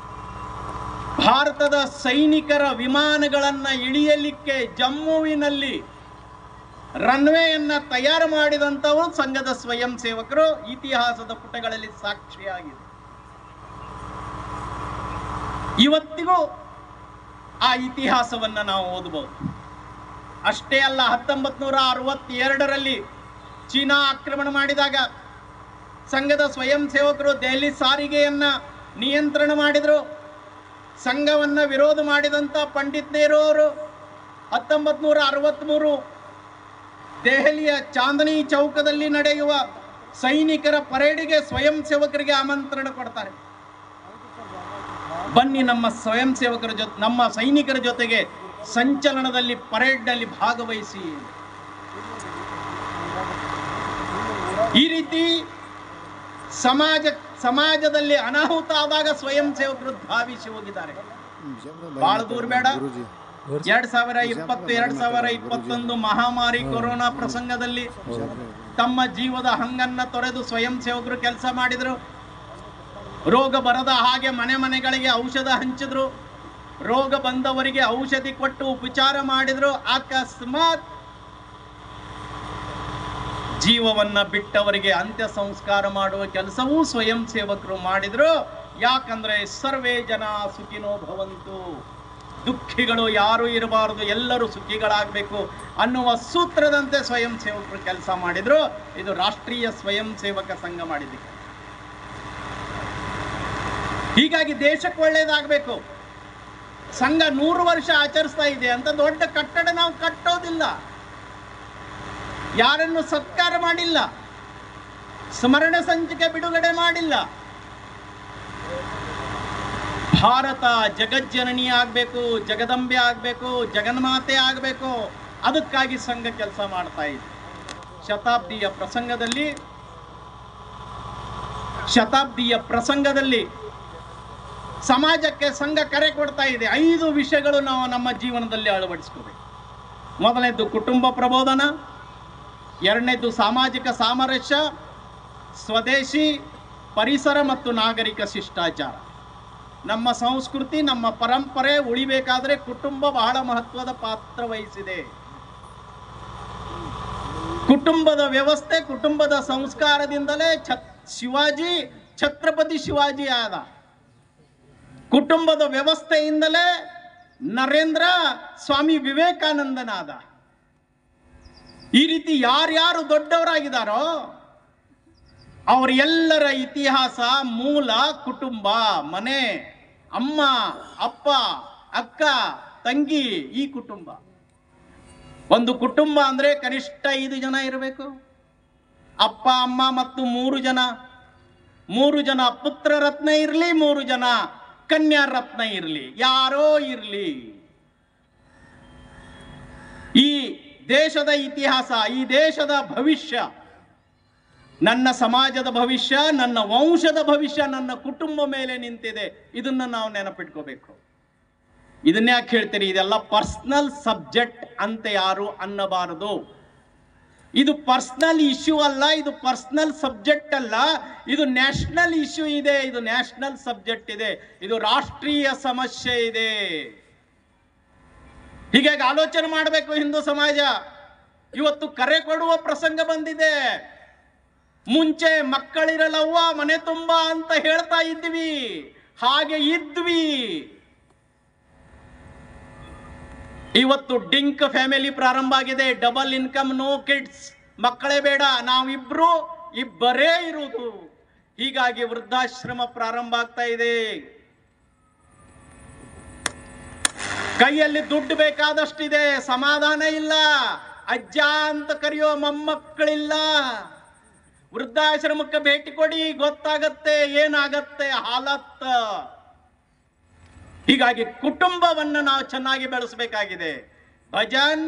ಭಾರತದ ಸೈನಿಕರ ವಿಮಾನಗಳನ್ನ ಇಳಿಯಲಿಕ್ಕೆ ಜಮ್ಮುವಿನಲ್ಲಿ ರನ್ವೇಯನ್ನ ತಯಾರು ಮಾಡಿದಂಥವರು ಸಂಘದ ಸ್ವಯಂ ಸೇವಕರು. ಇತಿಹಾಸದ ಪುಟಗಳಲ್ಲಿ ಸಾಕ್ಷಿಯಾಗಿದೆ. ಇವತ್ತಿಗೂ ಆ ಇತಿಹಾಸವನ್ನ ನಾವು ಓದಬಹುದು. ಅಷ್ಟೇ ಅಲ್ಲ, 1962ರಲ್ಲಿ ಚೀನಾ ಆಕ್ರಮಣ ಮಾಡಿದಾಗ ಸಂಘದ ಸ್ವಯಂ ಸೇವಕರು ದೆಹಲಿ ಸಾರಿಗೆಯನ್ನ ನಿಯಂತ್ರಣ ಮಾಡಿದ್ರು. ಸಂಘವನ್ನ ವಿರೋಧ ಮಾಡಿದಂತ ಪಂಡಿತ್ ನೆಹರು ಅವರು 1963 ದೆಹಲಿಯ ಚಾಂದನಿ ಚೌಕದಲ್ಲಿ ನಡೆಯುವ ಸೈನಿಕರ ಪರೇಡಿಗೆ ಸ್ವಯಂ ಸೇವಕರಿಗೆ ಆಮಂತ್ರಣ ಕೊಡ್ತಾರೆ. ಬನ್ನಿ ನಮ್ಮ ಸ್ವಯಂ ಸೇವಕರ ಜೊತೆ, ನಮ್ಮ ಸೈನಿಕರ ಜೊತೆಗೆ ಸಂಚಲನದಲ್ಲಿ ಪರೇಡ್ನಲ್ಲಿ ಭಾಗವಹಿಸಿ. ಈ ರೀತಿ ಸಮಾಜದಲ್ಲಿ ಅನಾಹುತ ಆದಾಗ ಸ್ವಯಂ ಸೇವಕರು ಧಾವಿಸಿ ಹೋಗಿದ್ದಾರೆ. ಬಹಳ ದೂರ ಬೇಡ, 2020-2021 ಮಹಾಮಾರಿ ಕೊರೋನಾ ಪ್ರಸಂಗದಲ್ಲಿ ತಮ್ಮ ಜೀವದ ಹಂಗನ್ನ ತೊರೆದು ಸ್ವಯಂ ಸೇವಕರು ಕೆಲಸ ಮಾಡಿದ್ರು. ರೋಗ ಬರದ ಹಾಗೆ ಮನೆ ಮನೆಗಳಿಗೆ ಔಷಧ ಹಂಚಿದ್ರು. ರೋಗ ಬಂದವರಿಗೆ ಔಷಧಿ ಕೊಟ್ಟು ಉಪಚಾರ ಮಾಡಿದ್ರು. ಅಕಸ್ಮಾತ್ ಜೀವವನ್ನ ಬಿಟ್ಟವರಿಗೆ ಅಂತ್ಯ ಸಂಸ್ಕಾರ ಮಾಡುವ ಕೆಲಸವೂ ಸ್ವಯಂ ಸೇವಕರು ಮಾಡಿದ್ರು. ಯಾಕಂದ್ರೆ ಸರ್ವೇ ಜನ ಸುಖಿನೋ ಭವಂತು, ದುಃಖಿಗಳು ಯಾರು ಇರಬಾರದು, ಎಲ್ಲರೂ ಸುಖಿಗಳಾಗಬೇಕು ಅನ್ನುವ ಸೂತ್ರದಂತೆ ಸ್ವಯಂ ಸೇವಕರು ಕೆಲಸ ಮಾಡಿದ್ರು. ಇದು ರಾಷ್ಟ್ರೀಯ ಸ್ವಯಂ ಸೇವಕ ಸಂಘ ಮಾಡಿದ್ದಕ್ಕೆ. ಹೀಗಾಗಿ ದೇಶಕ್ಕೆ ಒಳ್ಳೇದಾಗಬೇಕು. ಸಂಘ 100 ವರ್ಷ ಆಚರಿಸ್ತಾ ಇದೆ ಅಂತ ದೊಡ್ಡ ಕಟ್ಟಡ ನಾವು ಕಟ್ಟೋದಿಲ್ಲ, ಯಾರನ್ನು ಸತ್ಕಾರ ಮಾಡಿಲ್ಲ, ಸ್ಮರಣ ಸಂಚಿಕೆ ಬಿಡುಗಡೆ ಮಾಡಿಲ್ಲ. ಭಾರತ ಜಗಜ್ಜನನಿ ಆಗಬೇಕು, ಜಗದಂಬೆ ಆಗಬೇಕು, ಜಗನ್ಮಾತೆ ಆಗಬೇಕು. ಅದಕ್ಕಾಗಿ ಸಂಘ ಕೆಲಸ ಮಾಡ್ತಾ ಇದೆ. ಶತಾಬ್ದಿಯ ಪ್ರಸಂಗದಲ್ಲಿ ಸಮಾಜಕ್ಕೆ ಸಂಘ ಕರೆ ಕೊಡ್ತಾ ಇದೆ. 5 ವಿಷಯಗಳು ನಾವು ನಮ್ಮ ಜೀವನದಲ್ಲಿ ಅಳವಡಿಸ್ಕೋಬೇಕು. ಮೊದಲನೇದು ಕುಟುಂಬ ಪ್ರಬೋಧನ, ಎರಡನೇದು ಸಾಮಾಜಿಕ ಸಾಮರಸ್ಯ, ಸ್ವದೇಶಿ, ಪರಿಸರ ಮತ್ತು ನಾಗರಿಕ ಶಿಷ್ಟಾಚಾರ. ನಮ್ಮ ಸಂಸ್ಕೃತಿ, ನಮ್ಮ ಪರಂಪರೆ ಉಳಿಬೇಕಾದ್ರೆ ಕುಟುಂಬ ಬಹಳ ಮಹತ್ವದ ಪಾತ್ರ ವಹಿಸಿದೆ. ಕುಟುಂಬದ ವ್ಯವಸ್ಥೆ, ಕುಟುಂಬದ ಸಂಸ್ಕಾರದಿಂದಲೇ ಛತ್ರಪತಿ ಶಿವಾಜಿ ಆದ. ಕುಟುಂಬದ ವ್ಯವಸ್ಥೆಯಿಂದಲೇ ನರೇಂದ್ರ ಸ್ವಾಮಿ ವಿವೇಕಾನಂದನಾದ. ಈ ರೀತಿ ಯಾರ್ಯಾರು ದೊಡ್ಡವರಾಗಿದ್ದಾರೋ ಅವರೆಲ್ಲರ ಇತಿಹಾಸ ಮೂಲ ಕುಟುಂಬ, ಮನೆ, ಅಮ್ಮ, ಅಪ್ಪ, ಅಕ್ಕ, ತಂಗಿ, ಈ ಕುಟುಂಬ. ಒಂದು ಕುಟುಂಬ ಅಂದ್ರೆ ಕನಿಷ್ಠ 5 ಜನ ಇರಬೇಕು. ಅಪ್ಪ, ಅಮ್ಮ ಮತ್ತು 3 ಜನ ಪುತ್ರ ರತ್ನ ಇರಲಿ, 3 ಜನ ಕನ್ಯಾ ರತ್ನ ಇರಲಿ, ಯಾರೋ ಇರಲಿ. ಈ ದೇಶದ ಇತಿಹಾಸ, ಈ ದೇಶದ ಭವಿಷ್ಯ, ನನ್ನ ಸಮಾಜದ ಭವಿಷ್ಯ, ನನ್ನ ವಂಶದ ಭವಿಷ್ಯ ನನ್ನ ಕುಟುಂಬ ಮೇಲೆ ನಿಂತಿದೆ. ಇದನ್ನ ನಾವು ನೆನಪಿಟ್ಕೋಬೇಕು. ಇದನ್ನ ಯಾಕೆ ಹೇಳ್ತೀರಿ? ಇದೆಲ್ಲ ಪರ್ಸನಲ್ ಸಬ್ಜೆಕ್ಟ್ ಅಂತ ಯಾರು ಅನ್ನಬಾರದು. ಇದು ಪರ್ಸನಲ್ ಇಶ್ಯೂ ಅಲ್ಲ, ಇದು ಪರ್ಸನಲ್ ಸಬ್ಜೆಕ್ಟ್ ಅಲ್ಲ, ಇದು ನ್ಯಾಷನಲ್ ಇಶ್ಯೂ ಇದೆ, ಇದು ನ್ಯಾಷನಲ್ ಸಬ್ಜೆಕ್ಟ್ ಇದೆ, ಇದು ರಾಷ್ಟ್ರೀಯ ಸಮಸ್ಯೆ ಇದೆ. ಹೀಗಾಗಿ ಆಲೋಚನೆ ಮಾಡಬೇಕು ಹಿಂದೂ ಸಮಾಜ. ಇವತ್ತು ಕರೆ ಕೊಡುವ ಪ್ರಸಂಗ ಬಂದಿದೆ. ಮುಂಚೆ ಮಕ್ಕಳಿರಲವ್ವ ಮನೆ ತುಂಬಾ ಅಂತ ಹೇಳ್ತಾ ಇದ್ವಿ, ಹಾಗೆ ಇದ್ವಿ. ಇವತ್ತು ಡಿಂಕ್ ಫ್ಯಾಮಿಲಿ ಪ್ರಾರಂಭ ಆಗಿದೆ. ಡಬಲ್ ಇನ್ಕಮ್, ನೋ ಕಿಡ್ಸ್, ಮಕ್ಕಳೇ ಬೇಡ, ಇಬ್ಬರೇ ಇರುವುದು. ಹೀಗಾಗಿ ವೃದ್ಧಾಶ್ರಮ ಪ್ರಾರಂಭ ಆಗ್ತಾ ಇದೆ. ಕೈಯಲ್ಲಿ ದುಡ್ಡು ಬೇಕಾದಷ್ಟಿದೆ, ಸಮಾಧಾನ ಇಲ್ಲ. ಅಜ್ಜ ಅಂತ ಕರೆಯೋ ಮೊಮ್ಮಕ್ಕಳಿಲ್ಲ. ವೃದ್ಧಾಶ್ರಮಕ್ಕೆ ಭೇಟಿ ಕೊಡಿ, ಗೊತ್ತಾಗತ್ತೆ ಏನಾಗತ್ತೆ ಹಾಲತ್. ಹೀಗಾಗಿ ಕುಟುಂಬವನ್ನು ನಾವು ಚೆನ್ನಾಗಿ ಬೆಳೆಸಬೇಕಾಗಿದೆ. ಭಜನ್,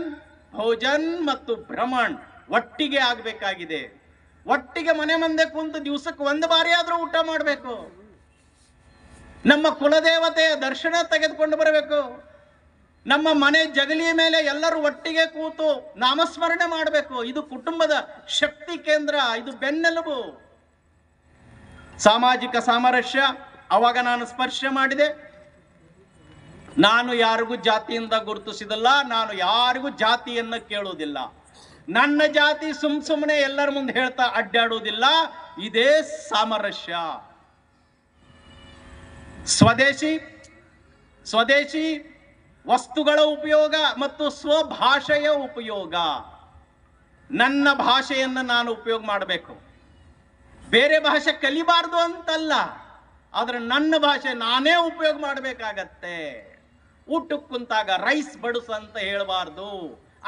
ಭೋಜನ್ ಮತ್ತು ಭ್ರಮಣ್ ಒಟ್ಟಿಗೆ ಆಗಬೇಕಾಗಿದೆ. ಒಟ್ಟಿಗೆ ಮನೆ ಮುಂದೆ ಕುಂತು ದಿವಸಕ್ಕೆ 1 ಬಾರಿ ಆದ್ರೂ ಊಟ ಮಾಡಬೇಕು. ನಮ್ಮ ಕುಲದೇವತೆಯ ದರ್ಶನ ತೆಗೆದುಕೊಂಡು ಬರಬೇಕು. ನಮ್ಮ ಮನೆ ಜಗಲಿಯ ಮೇಲೆ ಎಲ್ಲರೂ ಒಟ್ಟಿಗೆ ಕೂತು ನಾಮಸ್ಮರಣೆ ಮಾಡಬೇಕು. ಇದು ಕುಟುಂಬದ ಶಕ್ತಿ ಕೇಂದ್ರ, ಇದು ಬೆನ್ನೆಲುಬು. ಸಾಮಾಜಿಕ ಸಾಮರಸ್ಯ, ಅವಾಗ ನಾನು ಸ್ಪರ್ಶ ಮಾಡಿದೆ. ನಾನು ಯಾರಿಗೂ ಜಾತಿಯಿಂದ ಗುರುತಿಸಿದಲ್ಲ, ನಾನು ಯಾರಿಗೂ ಜಾತಿಯನ್ನ ಕೇಳುವುದಿಲ್ಲ. ನನ್ನ ಜಾತಿ ಸುಮ್ಮನೆ ಎಲ್ಲರ ಮುಂದೆ ಹೇಳ್ತಾ ಅಡ್ಡಾಡುವುದಿಲ್ಲ. ಇದೇ ಸಾಮರಸ್ಯ. ಸ್ವದೇಶಿ ವಸ್ತುಗಳ ಉಪಯೋಗ ಮತ್ತು ಸ್ವಭಾಷೆಯ ಉಪಯೋಗ. ನನ್ನ ಭಾಷೆಯನ್ನು ನಾನು ಉಪಯೋಗ ಮಾಡಬೇಕು, ಬೇರೆ ಭಾಷೆ ಕಲಿಬಾರ್ದು ಅಂತಲ್ಲ, ಆದ್ರೆ ನನ್ನ ಭಾಷೆ ನಾನೇ ಉಪಯೋಗ ಮಾಡಬೇಕಾಗತ್ತೆ. ಊಟಕ್ಕೆ ಕುಂತಾಗ ರೈಸ್ ಬಡಿಸು ಅಂತ ಹೇಳಬಾರ್ದು,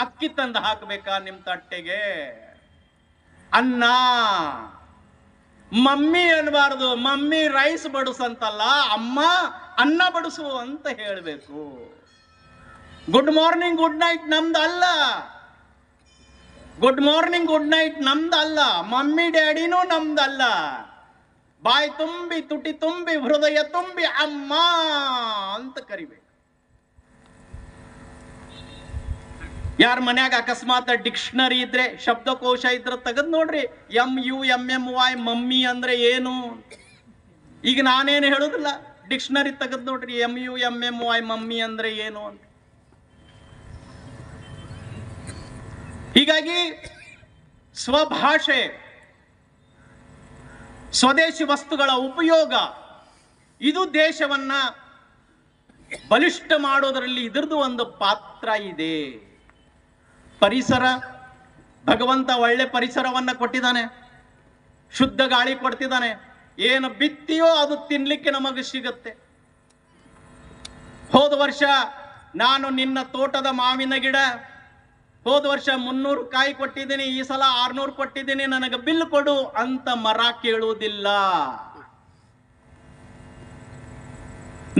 ಅಕ್ಕಿ ತಂದು ಹಾಕಬೇಕಾ ನಿಮ್ ತಟ್ಟೆಗೆ. ಅನ್ನ ಮಮ್ಮಿ ಅನ್ಬಾರ್ದು, ಮಮ್ಮಿ ರೈಸ್ ಬಡಿಸು ಅಂತಲ್ಲ, ಅಮ್ಮ ಅನ್ನ ಬಡಿಸು ಅಂತ ಹೇಳಬೇಕು. ಗುಡ್ ಮಾರ್ನಿಂಗ್ ಗುಡ್ ನೈಟ್ ನಮ್ದಲ್ಲ, ಗುಡ್ ಮಾರ್ನಿಂಗ್ ಗುಡ್ ನೈಟ್ ನಮ್ದಲ್ಲ, ಮಮ್ಮಿ ಡ್ಯಾಡಿನೂ ನಮ್ದಲ್ಲ. ಬಾಯಿ ತುಂಬಿ ತುಟಿ ತುಂಬಿ ಹೃದಯ ತುಂಬಿ ಅಮ್ಮ ಅಂತ ಕರಿಬೇಕು. ಯಾರ ಮನ್ಯಾಗ ಅಕಸ್ಮಾತ್ ಡಿಕ್ಷನರಿ ಇದ್ರೆ, ಶಬ್ದಕೋಶ ಇದ್ರೆ ತೆಗೆದು ನೋಡ್ರಿ. MUMMY ಮಮ್ಮಿ ಅಂದ್ರೆ ಏನು. ಈಗ ನಾನೇನು ಹೇಳುದಿಲ್ಲ, ಡಿಕ್ಷನರಿ ತೆಗೆದು ನೋಡ್ರಿ MUMMY ಮಮ್ಮಿ ಅಂದ್ರೆ ಏನು ಅಂತ. ಹೀಗಾಗಿ ಸ್ವಭಾಷೆ, ಸ್ವದೇಶಿ ವಸ್ತುಗಳ ಉಪಯೋಗ, ಇದು ದೇಶವನ್ನ ಬಲಿಷ್ಠ ಮಾಡೋದರಲ್ಲಿ ಇದರದ್ದು ಒಂದು ಪಾತ್ರ ಇದೆ. ಪರಿಸರ, ಭಗವಂತ ಒಳ್ಳೆ ಪರಿಸರವನ್ನ ಕೊಟ್ಟಿದ್ದಾನೆ, ಶುದ್ಧ ಗಾಳಿ ಕೊಡ್ತಿದ್ದಾನೆ. ಏನು ಬಿತ್ತಿಯೋ ಅದು ತಿನ್ಲಿಕ್ಕೆ ನಮಗೆ ಸಿಗುತ್ತೆ. ಹೋದ ವರ್ಷ ನಾನು ನಿನ್ನ ತೋಟದ ಮಾವಿನ ಗಿಡ, ಹೋದ ವರ್ಷ 300 ಕಾಯಿ ಕೊಟ್ಟಿದ್ದೀನಿ, ಈ ಸಲ 600 ಕೊಟ್ಟಿದ್ದೀನಿ, ನನಗೆ ಬಿಲ್ ಕೊಡು ಅಂತ ಮರ ಕೇಳುವುದಿಲ್ಲ.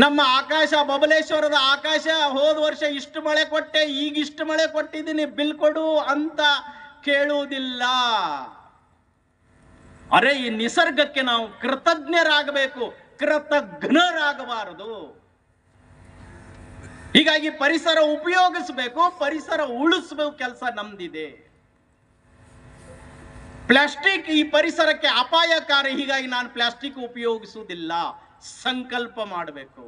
ನಮ್ಮ ಆಕಾಶ, ಬಬಲೇಶ್ವರದ ಆಕಾಶ, ಹೋದ ವರ್ಷ ಇಷ್ಟು ಮಳೆ ಕೊಟ್ಟೆ, ಈಗ ಇಷ್ಟು ಮಳೆ ಕೊಟ್ಟಿದ್ದೀನಿ, ಬಿಲ್ ಕೊಡು ಅಂತ ಕೇಳುವುದಿಲ್ಲ. ಅರೆ, ಈ ನಿಸರ್ಗಕ್ಕೆ ನಾವು ಕೃತಜ್ಞರಾಗಬೇಕು, ಕೃತಜ್ಞರಾಗಬಾರದು. ಹೀಗಾಗಿ ಪರಿಸರ ಉಪಯೋಗಿಸಬೇಕು, ಪರಿಸರ ಉಳಿಸಬೇಕು ಕೆಲಸ ನಮ್ದಿದೆ. ಪ್ಲಾಸ್ಟಿಕ್ ಈ ಪರಿಸರಕ್ಕೆ ಅಪಾಯಕಾರಿ, ಹೀಗಾಗಿ ನಾನು ಪ್ಲಾಸ್ಟಿಕ್ ಉಪಯೋಗಿಸುವುದಿಲ್ಲ. ಸಂಕಲ್ಪ ಮಾಡಬೇಕು.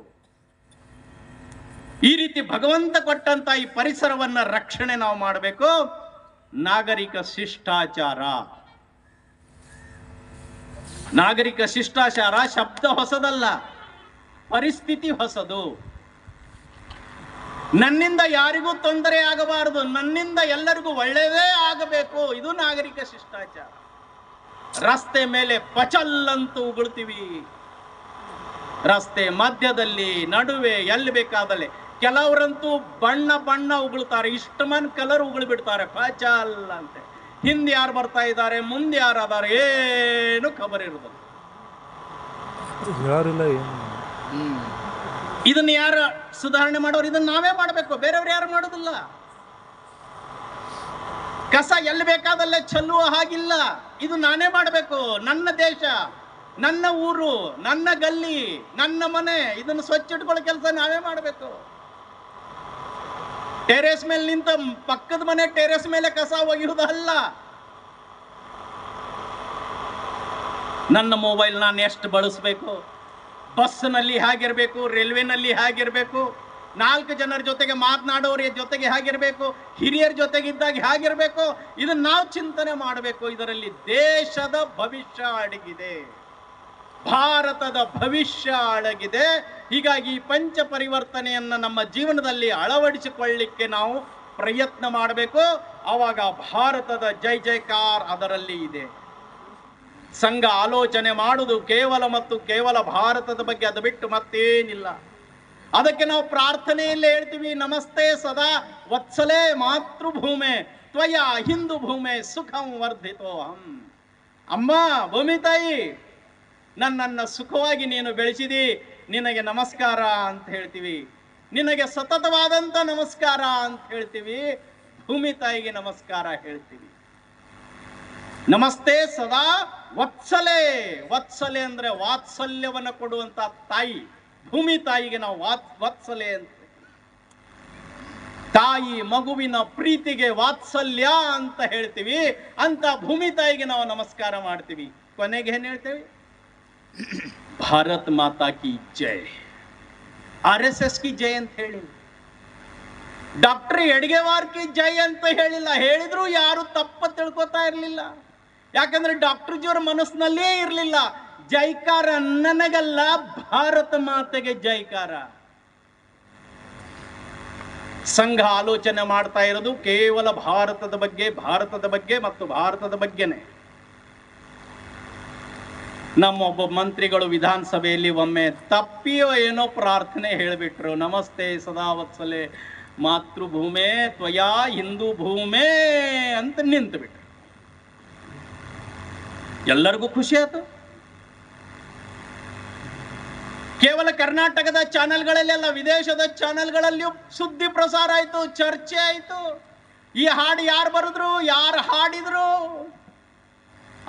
ಈ ರೀತಿ ಭಗವಂತ ಕೊಟ್ಟಂತ ಈ ಪರಿಸರವನ್ನ ರಕ್ಷಣೆ ನಾವು ಮಾಡಬೇಕು. ನಾಗರಿಕ ಶಿಷ್ಟಾಚಾರ, ನಾಗರಿಕ ಶಿಷ್ಟಾಚಾರ ಶಬ್ದ ಹೊಸದಲ್ಲ, ಪರಿಸ್ಥಿತಿ ಹೊಸದು. ನನ್ನಿಂದ ಯಾರಿಗೂ ತೊಂದರೆ ಆಗಬಾರದು, ನನ್ನಿಂದ ಎಲ್ಲರಿಗೂ ಒಳ್ಳೆಯದೇ ಆಗಬೇಕು, ಇದು ನಾಗರಿಕ ಶಿಷ್ಟಾಚಾರ. ರಸ್ತೆ ಮೇಲೆ ಪಚಲ್ಲಂತೂ ಉಗುಳ್ತೀವಿ, ರಸ್ತೆ ಮಧ್ಯದಲ್ಲಿ, ನಡುವೆ, ಎಲ್ಲಿ ಬೇಕಾದಲ್ಲಿ. ಕೆಲವರಂತೂ ಬಣ್ಣ ಬಣ್ಣ ಉಗುಳ್ತಾರೆ, ಇಷ್ಟಮನ್ ಕಲರ್ ಉಗುಳ್ಬಿಡ್ತಾರೆ ಪಚಲ್ ಅಂತ. ಹಿಂದೆ ಯಾರು ಬರ್ತಾ ಇದ್ದಾರೆ, ಮುಂದೆ ಯಾರು ಅದಾರೆ, ಏನು ಖಬರ್ ಇರುವುದಿಲ್ಲ. ಇದನ್ನ ಯಾರು ಸುಧಾರಣೆ ಮಾಡೋರು? ಇದನ್ನ ನಾವೇ ಮಾಡಬೇಕು, ಬೇರೆಯವ್ರು ಯಾರು ಮಾಡೋದಿಲ್ಲ. ಕಸ ಎಲ್ಲಿ ಬೇಕಾದಲ್ಲೇ ಚೆಲ್ಲುವ ಹಾಗಿಲ್ಲ, ಇದು ನಾನೇ ಮಾಡಬೇಕು. ನನ್ನ ದೇಶ, ನನ್ನ ಊರು, ನನ್ನ ಗಲ್ಲಿ, ನನ್ನ ಮನೆ, ಇದನ್ನು ಸ್ವಚ್ಛ ಇಟ್ಕೊಳ್ಳೋ ಕೆಲಸ ನಾವೇ ಮಾಡಬೇಕು. ಟೆರೇಸ್ ಮೇಲೆ ನಿಂತ ಪಕ್ಕದ ಮನೆ ಟೆರೇಸ್ ಮೇಲೆ ಕಸ ಒಗೆಯುವುದಲ್ಲ. ನನ್ನ ಮೊಬೈಲ್ ನಾನು ಎಷ್ಟು ಬಳಸಬೇಕು, ಬಸ್ನಲ್ಲಿ ಹೇಗಿರಬೇಕು, ರೈಲ್ವೆನಲ್ಲಿ ಹೇಗಿರಬೇಕು, 4 ಜನರ ಜೊತೆಗೆ ಮಾತನಾಡೋರ ಜೊತೆಗೆ ಹೇಗಿರಬೇಕು, ಹಿರಿಯರ ಜೊತೆಗಿದ್ದಾಗ ಹೇಗಿರಬೇಕು, ಇದನ್ನ ನಾವು ಚಿಂತನೆ ಮಾಡಬೇಕು. ಇದರಲ್ಲಿ ದೇಶದ ಭವಿಷ್ಯ ಅಡಗಿದೆ, ಭಾರತದ ಭವಿಷ್ಯ ಅಡಗಿದೆ. ಹೀಗಾಗಿ ಪಂಚ ಪರಿವರ್ತನೆಯನ್ನ ನಮ್ಮ ಜೀವನದಲ್ಲಿ ಅಳವಡಿಸಿಕೊಳ್ಳಿಕ್ಕೆ ನಾವು ಪ್ರಯತ್ನ ಮಾಡಬೇಕು. ಆವಾಗ ಭಾರತದ ಜೈ ಜೈಕಾರ ಅದರಲ್ಲಿ ಇದೆ. ಸಂಘ ಆಲೋಚನೆ ಮಾಡುವುದು ಕೇವಲ ಮತ್ತು ಕೇವಲ ಭಾರತದ ಬಗ್ಗೆ, ಅದು ಬಿಟ್ಟು ಮತ್ತೇನಿಲ್ಲ. ಅದಕ್ಕೆ ನಾವು ಪ್ರಾರ್ಥನೆಯಲ್ಲೇ ಹೇಳ್ತೀವಿ, ನಮಸ್ತೆ ಸದಾ ವತ್ಸಲೆ ಮಾತೃಭೂಮೆ ತ್ವಯ ಹಿಂದೂ ಭೂಮೆ ಸುಖಂ ವರ್ಧಿತೋಹಂ. ಅಮ್ಮ ಭೂಮಿ ತಾಯಿ, ನನ್ನನ್ನು ಸುಖವಾಗಿ ನೀನು ಬೆಳೆಸಿದಿ, ನಿನಗೆ ನಮಸ್ಕಾರ ಅಂತ ಹೇಳ್ತೀವಿ. ನಿನಗೆ ಸತತವಾದಂತ ನಮಸ್ಕಾರ ಅಂತ ಹೇಳ್ತೀವಿ. ಭೂಮಿ ತಾಯಿಗೆ ನಮಸ್ಕಾರ ಹೇಳ್ತೀವಿ. ನಮಸ್ತೆ ಸದಾ ವತ್ಸಲೆ, ವತ್ಸಲೆ ಅಂದ್ರೆ ವಾತ್ಸಲ್ಯವನ್ನು ಕೊಡುವಂತ ತಾಯಿ. ಭೂಮಿ ತಾಯಿಗೆ ನಾವು ವತ್ಸಲೆ ಅಂತ, ತಾಯಿ ಮಗುವಿನ ಪ್ರೀತಿಗೆ ವಾತ್ಸಲ್ಯ ಅಂತ ಹೇಳ್ತೀವಿ. ಅಂತ ಭೂಮಿ ತಾಯಿಗೆ ನಾವು ನಮಸ್ಕಾರ ಮಾಡ್ತೀವಿ. ಕೊನೆಗೆ ಏನ್ ಹೇಳ್ತೇವೆ? ಭಾರತ್ ಮಾತಾ ಕಿ ಜೈ. RSS की ಜೈ ಅಂತ ಹೇಳಿಲ್ಲ, ಡಾಕ್ಟರ್ ಹೆಡ್ಗೇವಾರ್ ಕಿ ಜೈ ಅಂತ ಹೇಳಿಲ್ಲ. ಹೇಳಿದ್ರು ಯಾರು ತಪ್ಪ ತಿಳ್ಕೊತಾ ಇರಲಿಲ್ಲ. ಯಾಕಂದ್ರೆ ಡಾಕ್ಟರ್ ಜಿಯವರ ಮನಸ್ಸಿನಲ್ಲೇ ಇರಲಿಲ್ಲ ಜೈಕಾರ ನನಗಲ್ಲ, ಭಾರತ ಮಾತೆಗೆ ಜೈಕಾರ. ಸಂಘ ಆಲೋಚನೆ ಮಾಡ್ತಾ ಇರೋದು ಕೇವಲ ಭಾರತದ ಬಗ್ಗೆ ಮತ್ತು ಭಾರತದ ಬಗ್ಗೆನೆ. ನಮ್ಮೊಬ್ಬ ಮಂತ್ರಿಗಳು ವಿಧಾನಸಭೆಯಲ್ಲಿ ಒಮ್ಮೆ ತಪ್ಪಿಯೋ ಏನೋ ಪ್ರಾರ್ಥನೆ ಹೇಳಿಬಿಟ್ರು, ನಮಸ್ತೆ ಸದಾವತ್ಸಲೆ ಮಾತೃಭೂಮೆ ತ್ವಯಾ ಹಿಂದೂ ಭೂಮೆ ಅಂತ ನಿಂತು ಬಿಟ್ರು. ಎಲ್ಲರಿಗೂ ಖುಷಿ ಆಯ್ತು. ಕೇವಲ ಕರ್ನಾಟಕದ ಚಾನೆಲ್ಗಳಲ್ಲಿ ಅಲ್ಲ, ವಿದೇಶದ ಚಾನೆಲ್ಗಳಲ್ಲಿಯೂ ಸುದ್ದಿ ಪ್ರಸಾರ ಆಯ್ತು, ಚರ್ಚೆ ಆಯ್ತು. ಈ ಹಾಡು ಯಾರು ಬರೆದ್ರು, ಯಾರು ಹಾಡಿದ್ರು,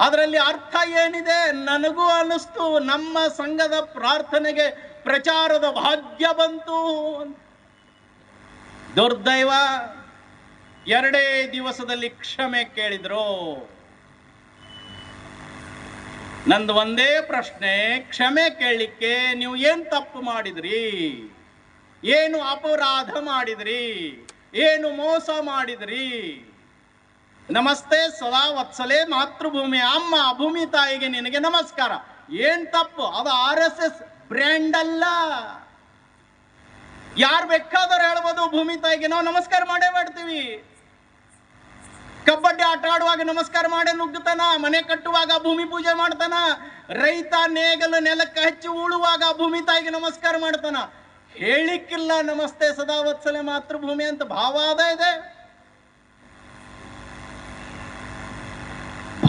ಅದರಲ್ಲಿ ಅರ್ಥ ಏನಿದೆ. ನನಗೂ ಅನ್ನಿಸ್ತು ನಮ್ಮ ಸಂಘದ ಪ್ರಾರ್ಥನೆಗೆ ಪ್ರಚಾರದ ಭಾಗ್ಯ ಬಂತು. ದುರ್ದೈವ, 2 ದಿವಸದಲ್ಲಿ ಕ್ಷಮೆ ಕೇಳಿದ್ರು. ನಂದು ಒಂದೇ ಪ್ರಶ್ನೆ, ಕ್ಷಮೆ ಕೇಳಲಿಕ್ಕೆ ನೀವು ಏನು ತಪ್ಪು ಮಾಡಿದ್ರಿ, ಏನು ಅಪರಾಧ ಮಾಡಿದ್ರಿ, ಏನು ಮೋಸ ಮಾಡಿದ್ರಿ? ನಮಸ್ತೆ ಸದಾ ವತ್ಸಲೆ ಮಾತೃಭೂಮಿ, ಅಮ್ಮ ಭೂಮಿ ತಾಯಿಗೆ ನಿನಗೆ ನಮಸ್ಕಾರ. ಏನ್ ತಪ್ಪು? ಅದು RSS ಬ್ರ್ಯಾಂಡ್ ಅಲ್ಲ. ಯಾರು ಬೇಕಾದರೂ ಹೇಳ್ಬೋದು ಭೂಮಿ ತಾಯಿಗೆ ನಾವು ನಮಸ್ಕಾರ ಮಾಡೇ ಮಾಡ್ತೀವಿ. ಕಬಡ್ಡಿ ಆಟ ಆಡುವಾಗ ನಮಸ್ಕಾರ ಮಾಡೇ ನುಗ್ಗುತ್ತಾನ, ಮನೆ ಕಟ್ಟುವಾಗ ಭೂಮಿ ಪೂಜೆ ಮಾಡ್ತಾನ, ರೈತ ನೇಗಲು ನೆಲಕ್ಕೆ ಹಚ್ಚಿ ಉಳುವಾಗ ಭೂಮಿ ತಾಯಿಗೆ ನಮಸ್ಕಾರ ಮಾಡ್ತಾನ. ಹೇಳಿಕ್ಕಿಲ್ಲ ನಮಸ್ತೆ ಸದಾ ವತ್ಸಲೆ ಮಾತೃಭೂಮಿ ಅಂತ ಭಾವಾದ ಇದೆ.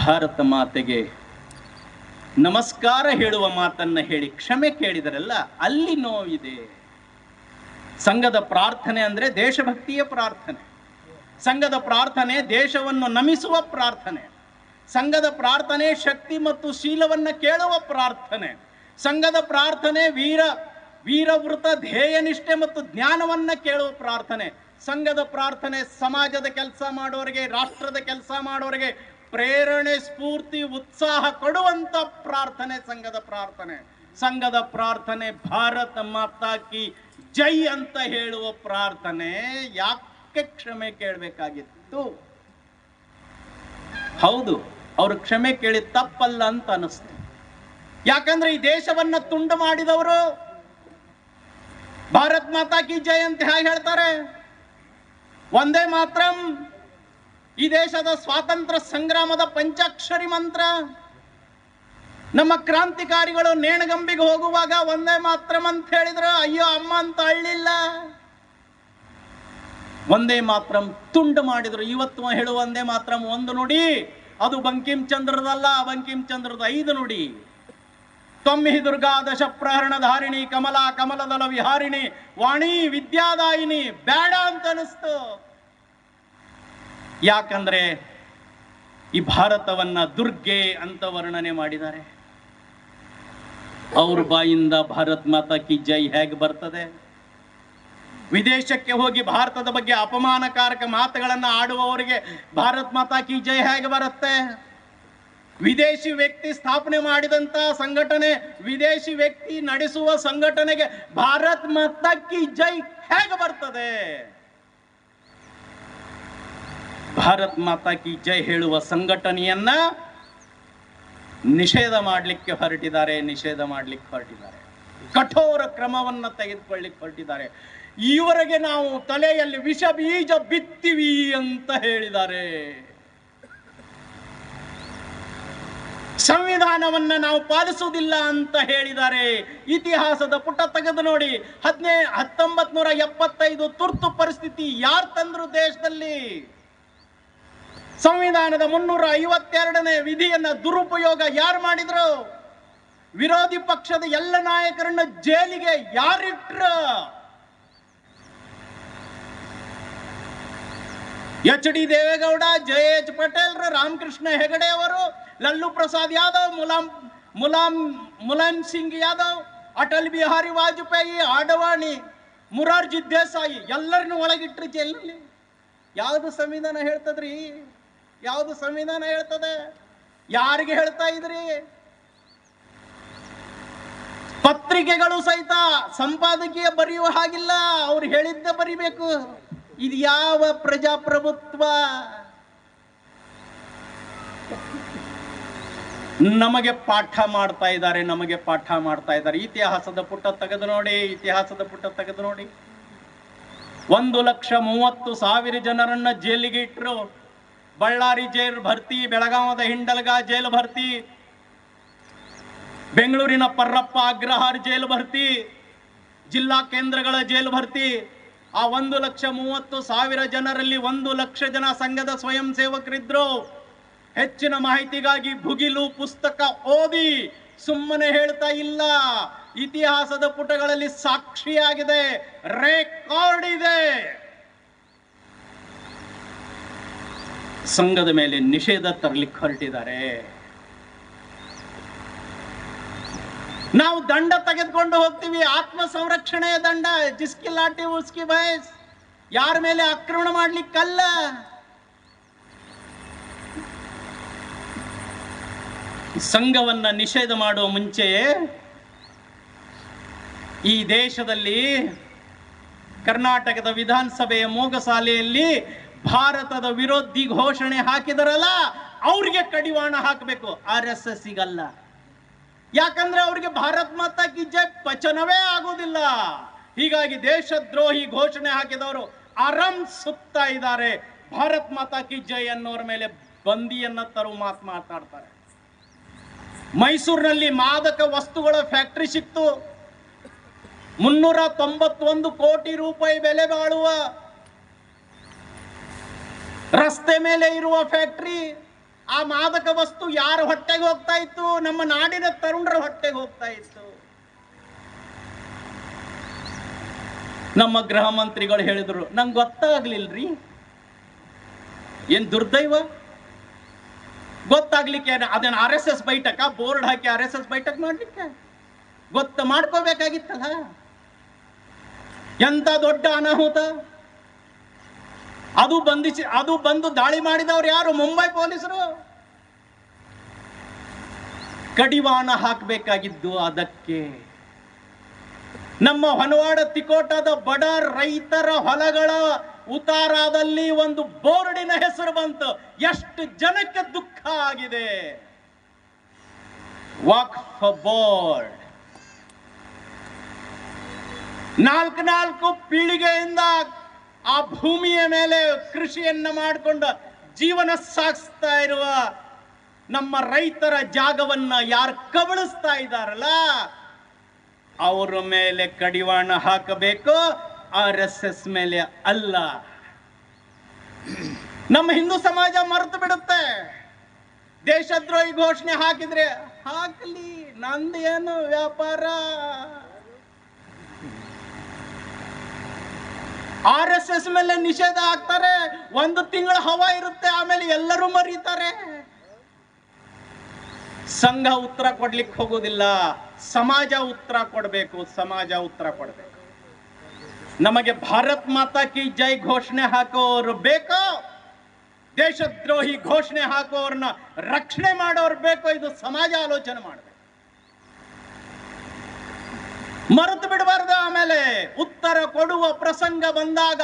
ಭಾರತ ಮಾತೆಗೆ ನಮಸ್ಕಾರ ಹೇಳುವ ಮಾತನ್ನ ಹೇಳಿ ಕ್ಷಮೆ ಕೇಳಿದರಲ್ಲ, ಅಲ್ಲಿ ನೋವಿದೆ. ಸಂಘದ ಪ್ರಾರ್ಥನೆ ಅಂದ್ರೆ ದೇಶಭಕ್ತಿಯ ಪ್ರಾರ್ಥನೆ. ಸಂಘದ ಪ್ರಾರ್ಥನೆ ದೇಶವನ್ನು ನಮಿಸುವ ಪ್ರಾರ್ಥನೆ. ಸಂಘದ ಪ್ರಾರ್ಥನೆ ಶಕ್ತಿ ಮತ್ತು ಶೀಲವನ್ನ ಕೇಳುವ ಪ್ರಾರ್ಥನೆ. ಸಂಘದ ಪ್ರಾರ್ಥನೆ ವೀರವೃತ ಧ್ಯೇಯನಿಷ್ಠೆ ಮತ್ತು ಜ್ಞಾನವನ್ನ ಕೇಳುವ ಪ್ರಾರ್ಥನೆ. ಸಂಘದ ಪ್ರಾರ್ಥನೆ ಸಮಾಜದ ಕೆಲಸ ಮಾಡೋರಿಗೆ, ರಾಷ್ಟ್ರದ ಕೆಲಸ ಮಾಡೋರಿಗೆ ಪ್ರೇರಣೆ, ಸ್ಫೂರ್ತಿ, ಉತ್ಸಾಹ ಕೊಡುವಂತ ಪ್ರಾರ್ಥನೆ ಸಂಘದ ಪ್ರಾರ್ಥನೆ. ಸಂಘದ ಪ್ರಾರ್ಥನೆ ಭಾರತ ಮಾತಾ ಕಿ ಜೈ ಅಂತ ಹೇಳುವ ಪ್ರಾರ್ಥನೆ. ಯಾಕೆ ಕ್ಷಮೆ ಕೇಳಬೇಕಾಗಿತ್ತು? ಹೌದು, ಅವರು ಕ್ಷಮೆ ಕೇಳಿ ತಪ್ಪಲ್ಲ ಅಂತ ಅನಿಸ್ತು. ಯಾಕಂದ್ರೆ ಈ ದೇಶವನ್ನ ತುಂಡು ಮಾಡಿದವರು ಭಾರತ್ ಮಾತಾ ಕಿ ಜೈ ಅಂತ ಹೇಗೆ ಹೇಳ್ತಾರೆ? ಒಂದೇ ಮಾತ್ರಂ ಈ ದೇಶದ ಸ್ವಾತಂತ್ರ್ಯ ಸಂಗ್ರಾಮದ ಪಂಚಾಕ್ಷರಿ ಮಂತ್ರ. ನಮ್ಮ ಕ್ರಾಂತಿಕಾರಿಗಳು ನೇಣಗಂಬಿಗೆ ಹೋಗುವಾಗ ಒಂದೇ ಮಾತ್ರಂ ಅಂತ ಹೇಳಿದ್ರು, ಅಯ್ಯೋ ಅಮ್ಮ ಅಂತ ಅಳ್ಳಿಲ್ಲ. ಒಂದೇ ಮಾತ್ರಂ ತುಂಡು ಮಾಡಿದ್ರು. ಇವತ್ತು ಹೇಳುವ ಒಂದೇ ಮಾತ್ರಂ ಒಂದು ನುಡಿ, ಅದು ಬಂಕಿಂ ಚಂದ್ರದಲ್ಲ, ಬಂಕಿಂ ಚಂದ್ರದ 5 ನುಡಿ. ತ್ವಮ್ಮಿ ದುರ್ಗಾ ದಶ ಪ್ರಹರಣ ಧಾರಿಣಿ, ಕಮಲಾ ಕಮಲದಲ ವಿಹಾರಿಣಿ, ವಾಣಿ ವಿದ್ಯಾದಾಯಿನಿ. ಬೇಡ ಅಂತ ಅನಿಸ್ತು. ಯಾಕಂದ್ರೆ ಈ ಭಾರತವನ್ನ ದುರ್ಗೆ ಅಂತ ವರ್ಣನೆ ಮಾಡಿದ್ದಾರೆ. ಅವ್ರ ಬಾಯಿಂದ ಭಾರತ್ ಮಾತಾ ಕಿ ಜೈ ಹೇಗೆ ಬರ್ತದೆ? ವಿದೇಶಕ್ಕೆ ಹೋಗಿ ಭಾರತದ ಬಗ್ಗೆ ಅಪಮಾನಕಾರಕ ಮಾತುಗಳನ್ನ ಆಡುವವರಿಗೆ ಭಾರತ್ ಮಾತಾ ಕಿ ಜೈ ಹೇಗೆ ಬರುತ್ತೆ? ವಿದೇಶಿ ವ್ಯಕ್ತಿ ಸ್ಥಾಪನೆ ಮಾಡಿದಂತ ಸಂಘಟನೆ, ವಿದೇಶಿ ವ್ಯಕ್ತಿ ನಡೆಸುವ ಸಂಘಟನೆಗೆ ಭಾರತ್ ಮಾತಾ ಕಿ ಜೈ ಹೇಗೆ ಬರ್ತದೆ? ಭಾರತ್ ಮಾತಾ ಕಿ ಜೈ ಹೇಳುವ ಸಂಘಟನೆಯನ್ನ ನಿಷೇಧ ಮಾಡಲಿಕ್ಕೆ ಹೊರಟಿದ್ದಾರೆ. ಕಠೋರ ಕ್ರಮವನ್ನ ತೆಗೆದುಕೊಳ್ಳಿಕ್ಕೆ ಹೊರಟಿದ್ದಾರೆ. ಈವರೆಗೆ ನಾವು ತಲೆಯಲ್ಲಿ ವಿಷ ಬೀಜ ಬಿತ್ತಿವಿ ಅಂತ ಹೇಳಿದ್ದಾರೆ. ಸಂವಿಧಾನವನ್ನ ನಾವು ಪಾಲಿಸುವುದಿಲ್ಲ ಅಂತ ಹೇಳಿದ್ದಾರೆ. ಇತಿಹಾಸದ ಪುಟ ತೆಗೆದು ನೋಡಿ. 1975 ತುರ್ತು ಪರಿಸ್ಥಿತಿ ಯಾರು ತಂದ್ರು ದೇಶದಲ್ಲಿ? ಸಂವಿಧಾನದ 352ನೇ ವಿಧಿಯನ್ನ ದುರುಪಯೋಗ ಯಾರು ಮಾಡಿದ್ರು? ವಿರೋಧಿ ಪಕ್ಷದ ಎಲ್ಲ ನಾಯಕರನ್ನ ಜೈಲಿಗೆ ಯಾರಿಟ್ರು? HD ದೇವೇಗೌಡ, JH ಪಟೇಲ್, ರಾಮಕೃಷ್ಣ ಹೆಗಡೆ ಅವರು, ಲಲ್ಲು ಪ್ರಸಾದ್ ಯಾದವ್, ಮುಲಾಯಂ ಸಿಂಗ್ ಯಾದವ್, ಅಟಲ್ ಬಿಹಾರಿ ವಾಜಪೇಯಿ, ಆಡವಾಣಿ, ಮುರಾರ್ಜಿ ದೇಸಾಯಿ ಎಲ್ಲರನ್ನು ಒಳಗಿಟ್ರು ಜೈಲಿನಲ್ಲಿ. ಯಾವುದು ಸಂವಿಧಾನ ಹೇಳ್ತದ್ರಿ? ಯಾವುದು ಸಂವಿಧಾನ ಹೇಳ್ತದೆ? ಯಾರಿಗೆ ಹೇಳ್ತಾ ಇದ್ರಿ? ಪತ್ರಿಕೆಗಳು ಸಹಿತ ಸಂಪಾದಕೀಯ ಬರೆಯುವ ಹಾಗಿಲ್ಲ, ಅವ್ರು ಹೇಳಿದ್ದ ಬರಿಬೇಕು. ಇದು ಯಾವ ಪ್ರಜಾಪ್ರಭುತ್ವ? ನಮಗೆ ಪಾಠ ಮಾಡ್ತಾ ಇದ್ದಾರೆ, ನಮಗೆ ಪಾಠ ಮಾಡ್ತಾ ಇದ್ದಾರೆ. ಇತಿಹಾಸದ ಪುಟ ತೆಗೆದು ನೋಡಿ, ಇತಿಹಾಸದ ಪುಟ ತೆಗೆದು ನೋಡಿ. 1,30,30,000 ಜನರನ್ನ ಜೈಲಿಗೆ ಇಟ್ಟರು. ಬಳ್ಳಾರಿ ಜೈಲು ಭರ್ತಿ, ಬೆಳಗಾವದ ಹಿಂಡಲ್ಗ ಜೈಲು ಭರ್ತಿ, ಬೆಂಗಳೂರಿನ ಪರ್ರಪ್ಪ ಅಗ್ರಹಾರ ಜೈಲು ಭರ್ತಿ, ಜಿಲ್ಲಾ ಕೇಂದ್ರಗಳ ಜೈಲು ಭರ್ತಿ. ಆ 1,30,30,000 ಜನರಲ್ಲಿ 1,00,000 ಜನ ಸಂಘದ ಸ್ವಯಂ ಸೇವಕರಿದ್ರು. ಹೆಚ್ಚಿನ ಮಾಹಿತಿಗಾಗಿ ಭುಗಿಲು ಪುಸ್ತಕ ಓದಿ, ಸುಮ್ಮನೆ ಹೇಳ್ತಾ ಇಲ್ಲ. ಇತಿಹಾಸದ ಪುಟಗಳಲ್ಲಿ ಸಾಕ್ಷಿಯಾಗಿದೆ, ರೆಕಾರ್ಡ್ ಇದೆ. ಸಂಘದ ಮೇಲೆ ನಿಷೇಧ ತರಲಿಕ್ಕೆ ಹೊರಟಿದ್ದಾರೆ. ನಾವು ದಂಡ ತೆಗೆದುಕೊಂಡು ಹೋಗ್ತೀವಿ, ಆತ್ಮ ಸಂರಕ್ಷಣೆಯ ದಂಡ. ಜಿಸ್ಕಿ ಲಾಠಿ ಉಸ್ಕಿ ಭೈಸ್. ಯಾರ ಮೇಲೆ ಆಕ್ರಮಣ ಮಾಡ್ಲಿಕ್ಕಲ್ಲ. ಸಂಘವನ್ನ ನಿಷೇಧ ಮಾಡುವ ಮುಂಚೆಯೇ ಈ ದೇಶದಲ್ಲಿ ಕರ್ನಾಟಕದ ವಿಧಾನಸಭೆಯ ಮೂಗಸಾಲೆಯಲ್ಲಿ ಭಾರತದ ವಿರೋಧಿ ಘೋಷಣೆ ಹಾಕಿದರಲ್ಲ, ಅವ್ರಿಗೆ ಕಡಿವಾಣ ಹಾಕಬೇಕು, RSS ಸಿಗಲ್ಲ. ಯಾಕಂದ್ರೆ ಅವ್ರಿಗೆ ಭಾರತ್ ಮಾತಾ ಕಿ ಜೈ ಪಚನವೇ ಆಗೋದಿಲ್ಲ. ಹೀಗಾಗಿ ದೇಶದ್ರೋಹಿ ಘೋಷಣೆ ಹಾಕಿದವರು ಆರಾಮ್ ಸುತ್ತಾ ಇದ್ದಾರೆ. ಭಾರತ್ ಮಾತಾ ಕಿ ಜೈ ಅನ್ನೋರ ಮೇಲೆ ಬಂದಿಯನ್ನ ತರುವ ಮಾತು ಮಾತಾಡ್ತಾರೆ. ಮೈಸೂರಿನಲ್ಲಿ ಮಾದಕ ವಸ್ತುಗಳ ಫ್ಯಾಕ್ಟರಿ ಸಿಕ್ತು. 391 ಕೋಟಿ ರೂಪಾಯಿ ಬೆಲೆ ಬಾಳುವ ರಸ್ತೆ ಮೇಲೆ ಇರುವ ಫ್ಯಾಕ್ಟರಿ. ಆ ಮಾದಕ ವಸ್ತು ಯಾರ ಹೊಟ್ಟೆಗೆ ಹೋಗ್ತಾ ಇತ್ತು? ನಮ್ಮ ನಾಡಿನ ತರುಣರ ಹೊಟ್ಟೆಗೆ ಹೋಗ್ತಾ ಇತ್ತು. ನಮ್ಮ ಗೃಹ ಮಂತ್ರಿಗಳು ಹೇಳಿದ್ರು, ನಂಗೆ ಗೊತ್ತಾಗ್ಲಿಲ್ರಿ. ಏನ್ ದುರ್ದೈವ. ಗೊತ್ತಾಗ್ಲಿಕ್ಕೆ ಅದನ್ನ RSS ಬೈಠಕ ಬೋರ್ಡ್ ಹಾಕಿ RSS ಬೈಠಕ್ ಮಾಡ್ಲಿಕ್ಕೆ ಮಾಡ್ಕೋಬೇಕಾಗಿತ್ತಲ್ಲ. ಎಂತ ದೊಡ್ಡ ಅನಾಹುತ. ಅದು ಬಂದು ದಾಳಿ ಮಾಡಿದವ್ರು ಯಾರು? ಮುಂಬೈ ಪೊಲೀಸರು. ಕಡಿವಾಣ ಹಾಕಬೇಕಾಗಿದ್ದು ಅದಕ್ಕೆ. ನಮ್ಮ ಹೊನವಾಡ ತಿಕೋಟದ ಬಡ ರೈತರ ಹೊಲಗಳ ಉತಾರದಲ್ಲಿ ಒಂದು ಬೋರ್ಡಿನ ಹೆಸರು ಬಂತು. ಎಷ್ಟು ಜನಕ್ಕೆ ದುಃಖ ಆಗಿದೆ. ವಕ್ಫ್ ಬೋರ್ಡ್ 4 ಪೀಳಿಗೆಯಿಂದ ಆ ಭೂಮಿಯ ಮೇಲೆ ಕೃಷಿಯನ್ನ ಮಾಡಿಕೊಂಡು ಜೀವನ ಸಾಗಿಸ್ತಾ ಇರುವ ನಮ್ಮ ರೈತರ ಜಾಗವನ್ನ ಯಾರು ಕಬಳಿಸ್ತಾ ಇದ್ದಾರಲ್ಲ, ಅವರ ಮೇಲೆ ಕಡಿವಾಣ ಹಾಕಬೇಕು, RSS ಮೇಲೆ ಅಲ್ಲ. ನಮ್ಮ ಹಿಂದೂ ಸಮಾಜ ಮರೆತು ಬಿಡುತ್ತೆ. ದೇಶದ್ರೋಹಿ ಘೋಷಣೆ ಹಾಕಿದ್ರೆ ಹಾಕಲಿ, ನಂದೇನು ವ್ಯಾಪಾರ. RSS ಮೇಲೆ ನಿಷೇಧ ಹಾಕ್ತಾರೆ, 1 ತಿಂಗಳ ಹವಾ ಇರುತ್ತೆ, ಆಮೇಲೆ ಎಲ್ಲರೂ ಮರೀತಾರೆ. ಸಂಘ ಉತ್ತರ ಕೊಡ್ಲಿಕ್ಕೆ ಹೋಗೋದಿಲ್ಲ, ಸಮಾಜ ಉತ್ತರ ಕೊಡಬೇಕು. ಸಮಾಜ ಉತ್ತರ ಕೊಡಬೇಕು. ನಮಗೆ ಭಾರತ್ ಮಾತಾ ಕಿ ಜೈ ಘೋಷಣೆ ಹಾಕೋರು ಬೇಕೋ, ದೇಶದ್ರೋಹಿ ಘೋಷಣೆ ಹಾಕೋರ್ನ ರಕ್ಷಣೆ ಮಾಡೋರು ಬೇಕೋ, ಇದು ಸಮಾಜ ಆಲೋಚನೆ ಮಾಡಬೇಕು. ಮರೆತು ಬಿಡಬಾರ್ದು. ಆಮೇಲೆ ಉತ್ತರ ಕೊಡುವ ಪ್ರಸಂಗ ಬಂದಾಗ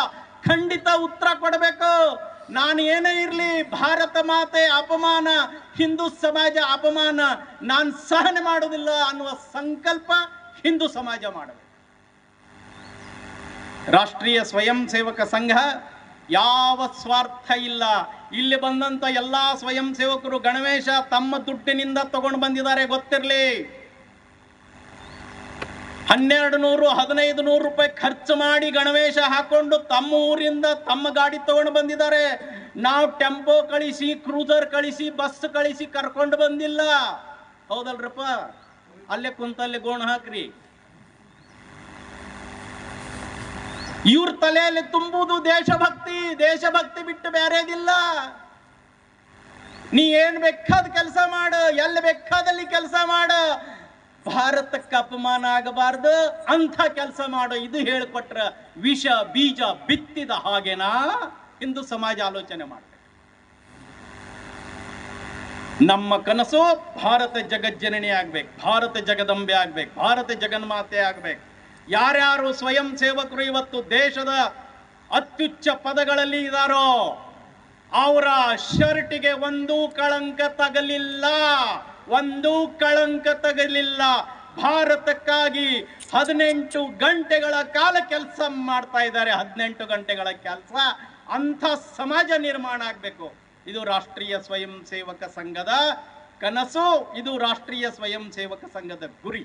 ಖಂಡಿತ ಉತ್ತರ ಕೊಡಬೇಕು. ನಾನು ಏನೇ ಇರಲಿ, ಭಾರತ ಮಾತೆ ಅಪಮಾನ, ಹಿಂದೂ ಸಮಾಜ ಅಪಮಾನ ನಾನು ಸಹನೆ ಮಾಡೋದಿಲ್ಲ ಅನ್ನುವ ಸಂಕಲ್ಪ ಹಿಂದೂ ಸಮಾಜ ಮಾಡಬೇಕು. ರಾಷ್ಟ್ರೀಯ ಸ್ವಯಂ ಸೇವಕ ಸಂಘ ಯಾವ ಸ್ವಾರ್ಥ ಇಲ್ಲ. ಇಲ್ಲಿ ಬಂದಂತ ಎಲ್ಲಾ ಸ್ವಯಂ ಸೇವಕರು ಗಣವೇಶ ತಮ್ಮ ದುಡ್ಡಿನಿಂದ ತಗೊಂಡು ಬಂದಿದ್ದಾರೆ, ಗೊತ್ತಿರಲಿ. 1200-1500 ರೂಪಾಯಿ ಖರ್ಚು ಮಾಡಿ ಗಣವೇಶ ಹಾಕೊಂಡು ತಮ್ಮ ಊರಿಂದ ತಮ್ಮ ಗಾಡಿ ತಗೊಂಡು ಬಂದಿದ್ದಾರೆ. ನಾವು ಟೆಂಪೋ ಕಳಿಸಿ, ಕ್ರೂಸರ್ ಕಳಿಸಿ, ಬಸ್ ಕಳಿಸಿ ಕರ್ಕೊಂಡು ಬಂದಿಲ್ಲ. ಹೌದಲ್ರಪ್ಪ? ಅಲ್ಲೇ ಕುಂತಲ್ಲೇ ಗೋಣ ಹಾಕ್ರಿ. ಇವ್ರ ತಲೆಯಲ್ಲಿ ತುಂಬುವುದು ದೇಶಭಕ್ತಿ. ದೇಶಭಕ್ತಿ ಬಿಟ್ಟು ಬೇರೆದಿಲ್ಲ. ನೀ ಏನ್ ಬೇಕಾದ ಕೆಲಸ ಮಾಡು, ಎಲ್ಲಿ ಬೇಕಾದಲ್ಲಿ ಕೆಲಸ ಮಾಡು, ಭಾರತಕ್ಕೆ ಅಪಮಾನ ಆಗಬಾರ್ದು ಅಂಥ ಕೆಲಸ ಮಾಡು. ಇದು ಹೇಳಿಕೊಟ್ರ ವಿಷ ಬೀಜ ಬಿತ್ತಿದ ಹಾಗೇನಾ? ಹಿಂದೂ ಸಮಾಜ ಆಲೋಚನೆ ಮಾಡ್ಬೇಕು. ನಮ್ಮ ಕನಸು ಭಾರತ ಜಗಜ್ಜನನಿ ಆಗ್ಬೇಕು, ಭಾರತ ಜಗದಂಬೆ ಆಗ್ಬೇಕು, ಭಾರತ ಜಗನ್ಮಾತೆ ಆಗ್ಬೇಕು. ಯಾರ್ಯಾರು ಸ್ವಯಂ ಸೇವಕರು ಇವತ್ತು ದೇಶದ ಅತ್ಯುಚ್ಚ ಪದಗಳಲ್ಲಿ ಇದ್ದಾರೋ ಅವರ ಶರ್ಟಿಗೆ ಒಂದೂ ಕಳಂಕ ತಗಲಿಲ್ಲ, ಒಂದೂ ಕಳಂಕ ತಗಲಿಲ್ಲ. ಭಾರತಕ್ಕಾಗಿ 18 ಗಂಟೆಗಳ ಕಾಲ ಕೆಲಸ ಮಾಡ್ತಾ ಇದ್ದಾರೆ, 18 ಗಂಟೆಗಳ ಕೆಲಸ. ಅಂಥ ಸಮಾಜ ನಿರ್ಮಾಣ ಆಗಬೇಕು. ಇದು ರಾಷ್ಟ್ರೀಯ ಸ್ವಯಂ ಸೇವಕ ಸಂಘದ ಕನಸು, ಇದು ರಾಷ್ಟ್ರೀಯ ಸ್ವಯಂ ಸೇವಕ ಸಂಘದ ಗುರಿ.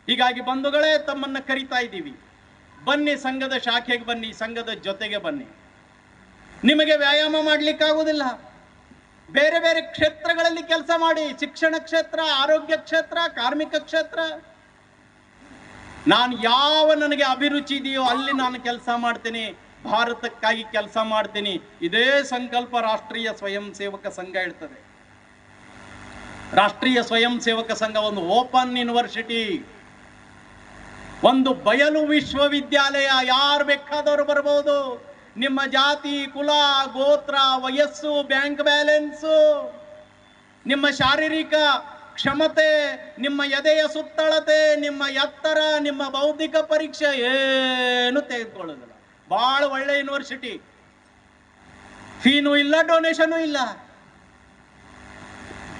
ಹೀಗಾಗಿ ಬಂಧುಗಳೇ, ತಮ್ಮನ್ನ ಕರಿತಾ ಇದ್ದೀವಿ, ಬನ್ನಿ ಸಂಘದ ಶಾಖೆಗೆ ಬನ್ನಿ, ಸಂಘದ ಜೊತೆಗೆ ಬನ್ನಿ. ನಿಮಗೆ ವ್ಯಾಯಾಮ ಮಾಡ್ಲಿಕ್ಕಾಗುವುದಿಲ್ಲ, ಬೇರೆ ಬೇರೆ ಕ್ಷೇತ್ರಗಳಲ್ಲಿ ಕೆಲಸ ಮಾಡಿ, ಶಿಕ್ಷಣ ಕ್ಷೇತ್ರ, ಆರೋಗ್ಯ ಕ್ಷೇತ್ರ, ಕಾರ್ಮಿಕ ಕ್ಷೇತ್ರ. ನಾನು ಯಾವ ನನಗೆ ಅಭಿರುಚಿ ಇದೆಯೋ ಅಲ್ಲಿ ನಾನು ಕೆಲಸ ಮಾಡ್ತೀನಿ, ಭಾರತಕ್ಕಾಗಿ ಕೆಲಸ ಮಾಡ್ತೀನಿ. ಇದೇ ಸಂಕಲ್ಪ ರಾಷ್ಟ್ರೀಯ ಸ್ವಯಂ ಸೇವಕ ಸಂಘ ಹೇಳ್ತದೆ. ರಾಷ್ಟ್ರೀಯ ಸ್ವಯಂ ಸೇವಕ ಸಂಘ ಒಂದು ಓಪನ್ ಯೂನಿವರ್ಸಿಟಿ, ಒಂದು ಬಯಲು ವಿಶ್ವವಿದ್ಯಾಲಯ. ಯಾರು ಬೇಕಾದವರು ಬರಬಹುದು. ನಿಮ್ಮ ಜಾತಿ, ಕುಲ, ಗೋತ್ರ, ವಯಸ್ಸು, ಬ್ಯಾಂಕ್ ಬ್ಯಾಲೆನ್ಸು, ನಿಮ್ಮ ಶಾರೀರಿಕ ಕ್ಷಮತೆ, ನಿಮ್ಮ ಎದೆಯ ಸುತ್ತಳತೆ, ನಿಮ್ಮ ಎತ್ತರ, ನಿಮ್ಮ ಬೌದ್ಧಿಕ ಪರೀಕ್ಷೆ ಏನು ತೆಗೆದುಕೊಳ್ಳೋದಿಲ್ಲ. ಬಹಳ ಒಳ್ಳೆ ಯೂನಿವರ್ಸಿಟಿ. ಫೀನೂ ಇಲ್ಲ, ಡೊನೇಷನು ಇಲ್ಲ.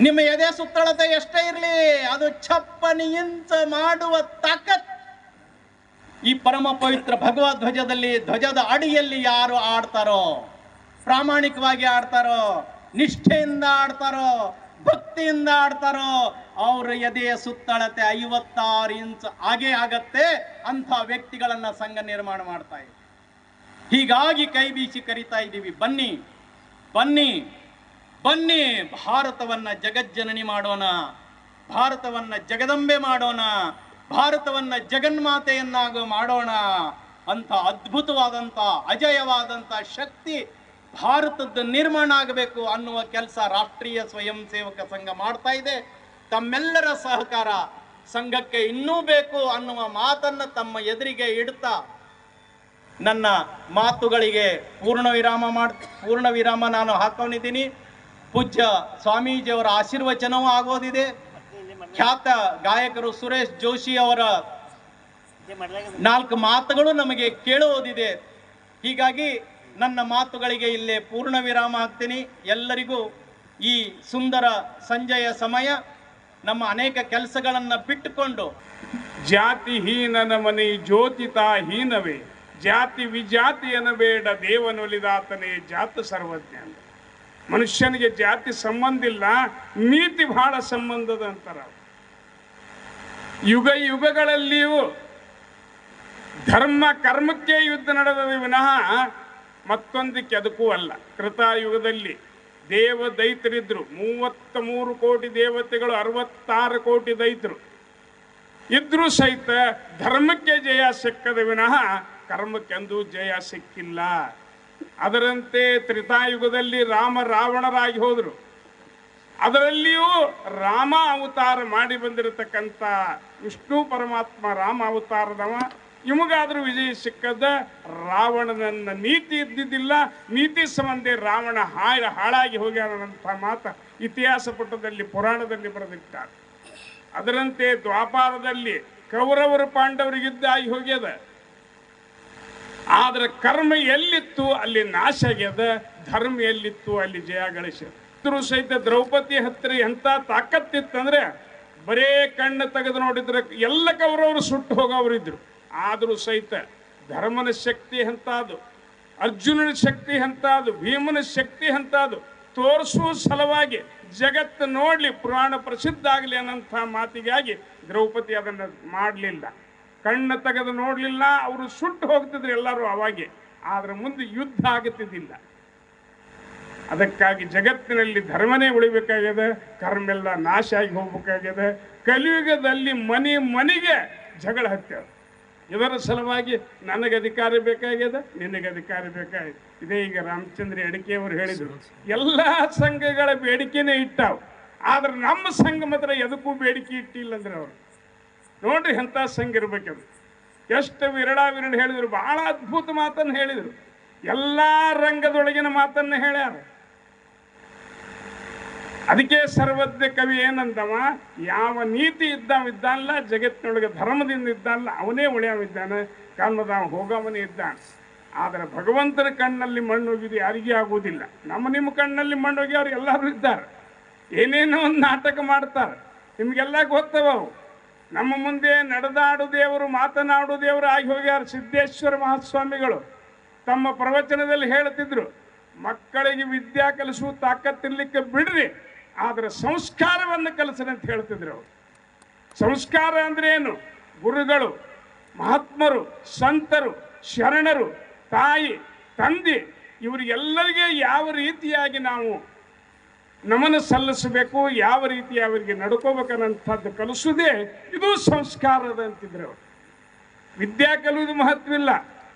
ನಿಮ್ಮ ಎದೆ ಸುತ್ತಳತೆ ಎಷ್ಟೇ ಇರಲಿ, ಅದು ಚಪ್ಪನಿ ಇಂಚ ಮಾಡುವ ತಾಕತ್ ಈ ಪರಮ ಪವಿತ್ರ ಭಗವದ್ ಧ್ವಜದಲ್ಲಿ, ಧ್ವಜದ ಅಡಿಯಲ್ಲಿ ಯಾರು ಆಡ್ತಾರೋ, ಪ್ರಾಮಾಣಿಕವಾಗಿ ಆಡ್ತಾರೋ, ನಿಷ್ಠೆಯಿಂದ ಆಡ್ತಾರೋ, ಭಕ್ತಿಯಿಂದ ಆಡ್ತಾರೋ, ಅವರ ಎದೆಯ ಸುತ್ತಳತೆ 56 ಇಂಚ್ ಆಗೇ ಆಗತ್ತೆ. ಅಂಥ ವ್ಯಕ್ತಿಗಳನ್ನ ಸಂಘ ನಿರ್ಮಾಣ ಮಾಡ್ತಾ ಇದೆ. ಹೀಗಾಗಿ ಕೈ ಬೀಸಿ ಕರಿತಾ ಇದ್ದೀವಿ, ಬನ್ನಿ ಬನ್ನಿ ಬನ್ನಿ, ಭಾರತವನ್ನ ಜಗಜ್ಜನನಿ ಮಾಡೋಣ, ಭಾರತವನ್ನ ಜಗದಂಬೆ ಮಾಡೋಣ, ಭಾರತವನ್ನ ಜಗನ್ಮಾತೆಯನ್ನಾಗ ಮಾಡೋಣ. ಅಂತ ಅದ್ಭುತವಾದಂಥ ಅಜಯವಾದಂಥ ಶಕ್ತಿ ಭಾರತದ ನಿರ್ಮಾಣ ಆಗಬೇಕು ಅನ್ನುವ ಕೆಲಸ ರಾಷ್ಟ್ರೀಯ ಸ್ವಯಂ ಸೇವಕ ಸಂಘ ಮಾಡ್ತಾ ಇದೆ. ತಮ್ಮೆಲ್ಲರ ಸಹಕಾರ ಸಂಘಕ್ಕೆ ಇನ್ನೂ ಬೇಕು ಅನ್ನುವ ಮಾತನ್ನ ತಮ್ಮ ಎದುರಿಗೆ ಇಡ್ತಾ ನನ್ನ ಮಾತುಗಳಿಗೆ ಪೂರ್ಣ ವಿರಾಮ ನಾನು ಹಾಕೊಂಡಿದ್ದೀನಿ. ಪೂಜ್ಯ ಸ್ವಾಮೀಜಿಯವರ ಆಶೀರ್ವಚನವೂ ಆಗೋದಿದೆ. ಖ್ಯಾತ ಗಾಯಕರು ಸುರೇಶ್ ಜೋಶಿ ಅವರ 4 ಮಾತುಗಳು ನಮಗೆ ಕೇಳುವುದಿದೆ. ಹೀಗಾಗಿ ನನ್ನ ಮಾತುಗಳಿಗೆ ಇಲ್ಲೇ ಪೂರ್ಣ ವಿರಾಮ ಹಾಕ್ತೀನಿ. ಎಲ್ಲರಿಗೂ ಈ ಸುಂದರ ಸಂಜೆಯ ಸಮಯ, ನಮ್ಮ ಅನೇಕ ಕೆಲಸಗಳನ್ನು ಬಿಟ್ಟುಕೊಂಡು ಜಾತಿಹೀನನ ಮನೆ ಜ್ಯೋತಿತಾ ಹೀನವೇ, ಜಾತಿ ವಿಜಾತಿಯನ ಬೇಡ ದೇವನೊಲಿದಾತನೇ ಜಾತ ಸರ್ವಜ್ಞ. ಮನುಷ್ಯನಿಗೆ ಜಾತಿ ಸಂಬಂಧ ಇಲ್ಲ, ನೀತಿ ಬಹಳ ಸಂಬಂಧದ ಅಂತಾರ. ಯುಗ ಯುಗಗಳಲ್ಲಿಯೂ ಧರ್ಮ ಕರ್ಮಕ್ಕೆ ಯುದ್ಧ ನಡೆದ ವಿನಃ ಮತ್ತೊಂದಕ್ಕೆ ಅದಕ್ಕೂ ಅಲ್ಲ. ಕೃತಾಯುಗದಲ್ಲಿ ದೇವ ದೈತ್ಯರಿದ್ರು, 33 ಕೋಟಿ ದೇವತೆಗಳು, 66 ಕೋಟಿ ದೈತ್ಯರು ಇದ್ರೂ ಸಹಿತ ಧರ್ಮಕ್ಕೆ ಜಯ ಸಿಕ್ಕದ ವಿನಃ ಕರ್ಮಕ್ಕೆಂದೂ ಜಯ ಸಿಕ್ಕಿಲ್ಲ. ಅದರಂತೆ ತ್ರೇತಾಯುಗದಲ್ಲಿ ರಾಮ ರಾವಣರಾಗಿ ಹೋದರು. ಅದರಲ್ಲಿಯೂ ರಾಮ ಅವತಾರ ಮಾಡಿ ಬಂದಿರತಕ್ಕಂಥ ವಿಷ್ಣು ಪರಮಾತ್ಮ ರಾಮ ಅವತಾರದವ. ಇಮಗಾದರೂ ವಿಜಯ ಸಿಕ್ಕದ. ರಾವಣನನ್ನ ನೀತಿ ಇದ್ದಿದ್ದಿಲ್ಲ, ನೀತಿ ಸಂಬಂಧ ರಾವಣ ಹಾಳಾಗಿ ಹೋಗ್ಯಾರಂಥ ಮಾತು ಇತಿಹಾಸ ಪುಟದಲ್ಲಿ ಪುರಾಣದಲ್ಲಿ ಬರೆದಿಟ್ಟಾರೆ. ಅದರಂತೆ ದ್ವಾಪಾರದಲ್ಲಿ ಕೌರವರು ಪಾಂಡವರಿಗಿದ್ದ ಆಗಿ ಹೋಗ್ಯದ. ಆದ್ರೆ ಕರ್ಮ ಎಲ್ಲಿತ್ತು ಅಲ್ಲಿ ನಾಶ ಆಗ್ಯದ, ಧರ್ಮ ಎಲ್ಲಿತ್ತು ಅಲ್ಲಿ ಜಯ ಗಳಿಸ್ಯದ. ಸಹಿತ ದ್ರೌಪದಿ ಹತ್ತಿರ ಎಂಥ ತಾಕತ್ತಿತ್ತಂದ್ರೆ ಬರೇ ಕಣ್ಣು ತೆಗೆದು ನೋಡಿದ್ರೆ ಎಲ್ಲ ಕೌರವರು ಸುಟ್ಟು ಹೋಗೋರಿದ್ರು. ಆದರೂ ಸಹಿತ ಧರ್ಮನ ಶಕ್ತಿ ಎಂತಾದು, ಅರ್ಜುನನ ಶಕ್ತಿ ಎಂತಾದು, ಭೀಮನ ಶಕ್ತಿ ಎಂತಾದು ತೋರಿಸುವ ಸಲುವಾಗಿ ಜಗತ್ತು ನೋಡಲಿ, ಪುರಾಣ ಪ್ರಸಿದ್ಧ ಆಗಲಿ ಅನ್ನೋಂಥ ಮಾತಿಗಾಗಿ ದ್ರೌಪದಿ ಅದನ್ನು ಮಾಡಲಿಲ್ಲ, ಕಣ್ಣು ತೆಗೆದು ನೋಡಲಿಲ್ಲ. ಅವರು ಸುಟ್ಟು ಹೋಗ್ತಿದ್ರು ಎಲ್ಲರೂ ಅವಾಗೆ. ಆದ್ರೆ ಮುಂದೆ ಯುದ್ಧ ಆಗುತ್ತಿದ್ದಿಲ್ಲ. ಅದಕ್ಕಾಗಿ ಜಗತ್ತಿನಲ್ಲಿ ಧರ್ಮನೇ ಉಳಿಬೇಕಾಗ್ಯದ, ಕರ್ಮೆಲ್ಲ ನಾಶ ಆಗಿ ಹೋಗ್ಬೇಕಾಗ್ಯದ. ಕಲಿಯುಗದಲ್ಲಿ ಮನೆಗೆ ಜಗಳ ಹತ್ಯಾವ. ಇದರ ಸಲುವಾಗಿ ನನಗೆ ಅಧಿಕಾರ ಬೇಕಾಗ್ಯದ, ನಿನಗೆ ಅಧಿಕಾರ ಬೇಕಾಗಿದೆ. ಇದೇ ಈಗ ರಾಮಚಂದ್ರ ಅಡಿಕೆಯವರು ಹೇಳಿದರು, ಎಲ್ಲ ಸಂಘಗಳ ಬೇಡಿಕೆನೇ ಇಟ್ಟಾವ, ಆದ್ರೆ ನಮ್ಮ ಸಂಘ ಮಾತ್ರ ಎದಕ್ಕೂ ಬೇಡಿಕೆ ಇಟ್ಟಿಲ್ಲ ಅಂದ್ರೆ ಅವರು ನೋಡ್ರಿ ಎಂಥ ಸಂಘ ಇರ್ಬೇಕದು. ಎಷ್ಟು ವಿರಳ ಹೇಳಿದರು, ಬಹಳ ಅದ್ಭುತ ಮಾತನ್ನು ಹೇಳಿದರು. ಎಲ್ಲ ರಂಗದೊಳಗಿನ ಮಾತನ್ನು ಹೇಳ್ಯಾರ. ಅದಕ್ಕೆ ಸರ್ವಜ್ಞ ಕವಿ ಏನಂದವ, ಯಾವ ನೀತಿ ಇದ್ದಾನಲ್ಲ ಜಗತ್ತಿನೊಳಗೆ ಧರ್ಮದಿಂದ ಇದ್ದಾನಲ್ಲ ಅವನೇ ಉಳಿಯವಿದ್ದಾನೆ, ಕರ್ಮದ ಹೋಗವನೇ ಇದ್ದಾನೆ. ಆದರೆ ಭಗವಂತನ ಕಣ್ಣಲ್ಲಿ ಮಣ್ಣು ಹೋಗಿದ್ದು ಯಾರಿಗೂ ಆಗುವುದಿಲ್ಲ. ನಿಮ್ಮ ಕಣ್ಣಲ್ಲಿ ಮಣ್ಣು ಹೋಗಿ ಅವ್ರು ಎಲ್ಲರೂ ಇದ್ದಾರೆ, ಏನೇನೋ ಒಂದು ನಾಟಕ ಮಾಡ್ತಾರೆ, ನಿಮಗೆಲ್ಲ ಗೊತ್ತವವು. ನಮ್ಮ ಮುಂದೆ ನಡೆದಾಡು ದೇವರು ಮಾತನಾಡು ದೇವರು ಆಗಿ ಹೋಗ್ಯಾರ ಸಿದ್ದೇಶ್ವರ ಮಹಾಸ್ವಾಮಿಗಳು. ತಮ್ಮ ಪ್ರವಚನದಲ್ಲಿ ಹೇಳ್ತಿದ್ರು, ಮಕ್ಕಳಿಗೆ ವಿದ್ಯಾ ಕಲಿಸುವ ತಾಕತ್ತಿರ್ಲಿಕ್ಕೆ ಬಿಡ್ರಿ, ಆದರೆ ಸಂಸ್ಕಾರವನ್ನು ಕಲಿಸ್ರಿ ಅಂತ ಹೇಳ್ತಿದ್ರು ಅವರು. ಸಂಸ್ಕಾರ ಅಂದ್ರೆ ಏನು? ಗುರುಗಳು, ಮಹಾತ್ಮರು, ಸಂತರು, ಶರಣರು, ತಾಯಿ, ತಂದೆ ಇವರಿಗೆಲ್ಲರಿಗೆ ಯಾವ ರೀತಿಯಾಗಿ ನಾವು ನಮನ ಸಲ್ಲಿಸಬೇಕು, ಯಾವ ರೀತಿ ಅವರಿಗೆ ನಡ್ಕೋಬೇಕನ್ನಂಥದ್ದು ಕಲಿಸೋದೇ ಇದು ಸಂಸ್ಕಾರದ ಅಂತಿದ್ರು ಅವರು. ವಿದ್ಯಾ ಕಲಿಯೋದು ಮಹತ್ವಿಲ್ಲ.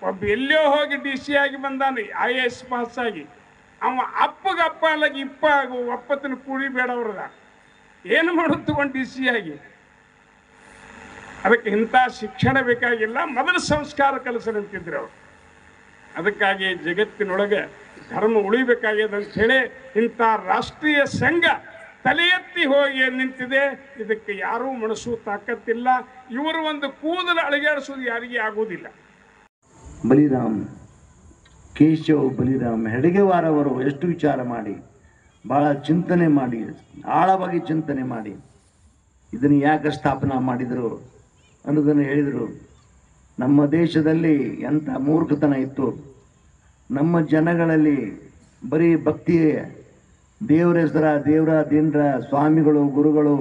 ಒಬ್ಬ ಎಲ್ಲೋ ಹೋಗಿ DC ಆಗಿ ಬಂದಾನೆ, IAS ಪಾಸ್ ಆಗಿ, ಅವ ಅಪ್ಪಗಪ್ಪ ಅಲ್ಲಾಗಿ ಒಪ್ಪತ್ತಿನ ಕೂಡಿ ಬೇಡವ್ರದ ಏನು ಮಾಡೋದು ತಗೊಂಡು DC ಆಗಿ. ಅದಕ್ಕೆ ಇಂಥ ಶಿಕ್ಷಣ ಬೇಕಾಗಿಲ್ಲ, ಮೊದಲು ಸಂಸ್ಕಾರ ಕಲಿಸರಂತಿದ್ರು ಅವರು. ಅದಕ್ಕಾಗಿ ಜಗತ್ತಿನೊಳಗೆ ಧರ್ಮ ಉಳಿಬೇಕಾಗ್ಯದ ಅಂತ ಹೇಳಿ ಇಂಥ ರಾಷ್ಟ್ರೀಯ ಸಂಘ ತಲೆ ಎತ್ತಿ ಹೋಗಿ ನಿಂತಿದೆ. ಇದಕ್ಕೆ ಯಾರೂ ಮನಸ್ಸು ತಾಕತ್ತಿಲ್ಲ. ಇವರು ಒಂದು ಕೂದಲು ಅಳಿಗಾಡಿಸೋದು ಯಾರಿಗೆ ಆಗುವುದಿಲ್ಲ. ಬಲಿರಾಮ್ ಕೇಶವ್ ಬಲಿರಾಮ್ ಹೆಡ್ಗೇವಾರ್ ಅವರು ಎಷ್ಟು ವಿಚಾರ ಮಾಡಿ, ಭಾಳ ಚಿಂತನೆ ಮಾಡಿ, ಆಳವಾಗಿ ಚಿಂತನೆ ಮಾಡಿ ಇದನ್ನು ಯಾಕೆ ಸ್ಥಾಪನಾ ಮಾಡಿದರು ಅನ್ನೋದನ್ನು ಹೇಳಿದರು. ನಮ್ಮ ದೇಶದಲ್ಲಿ ಎಂಥ ಮೂರ್ಖತನ ಇತ್ತು. ನಮ್ಮ ಜನಗಳಲ್ಲಿ ಬರೀ ಭಕ್ತಿ, ದೇವರ ಹೆಸರ, ದೇವರ ದೀನರ, ಸ್ವಾಮಿಗಳು, ಗುರುಗಳು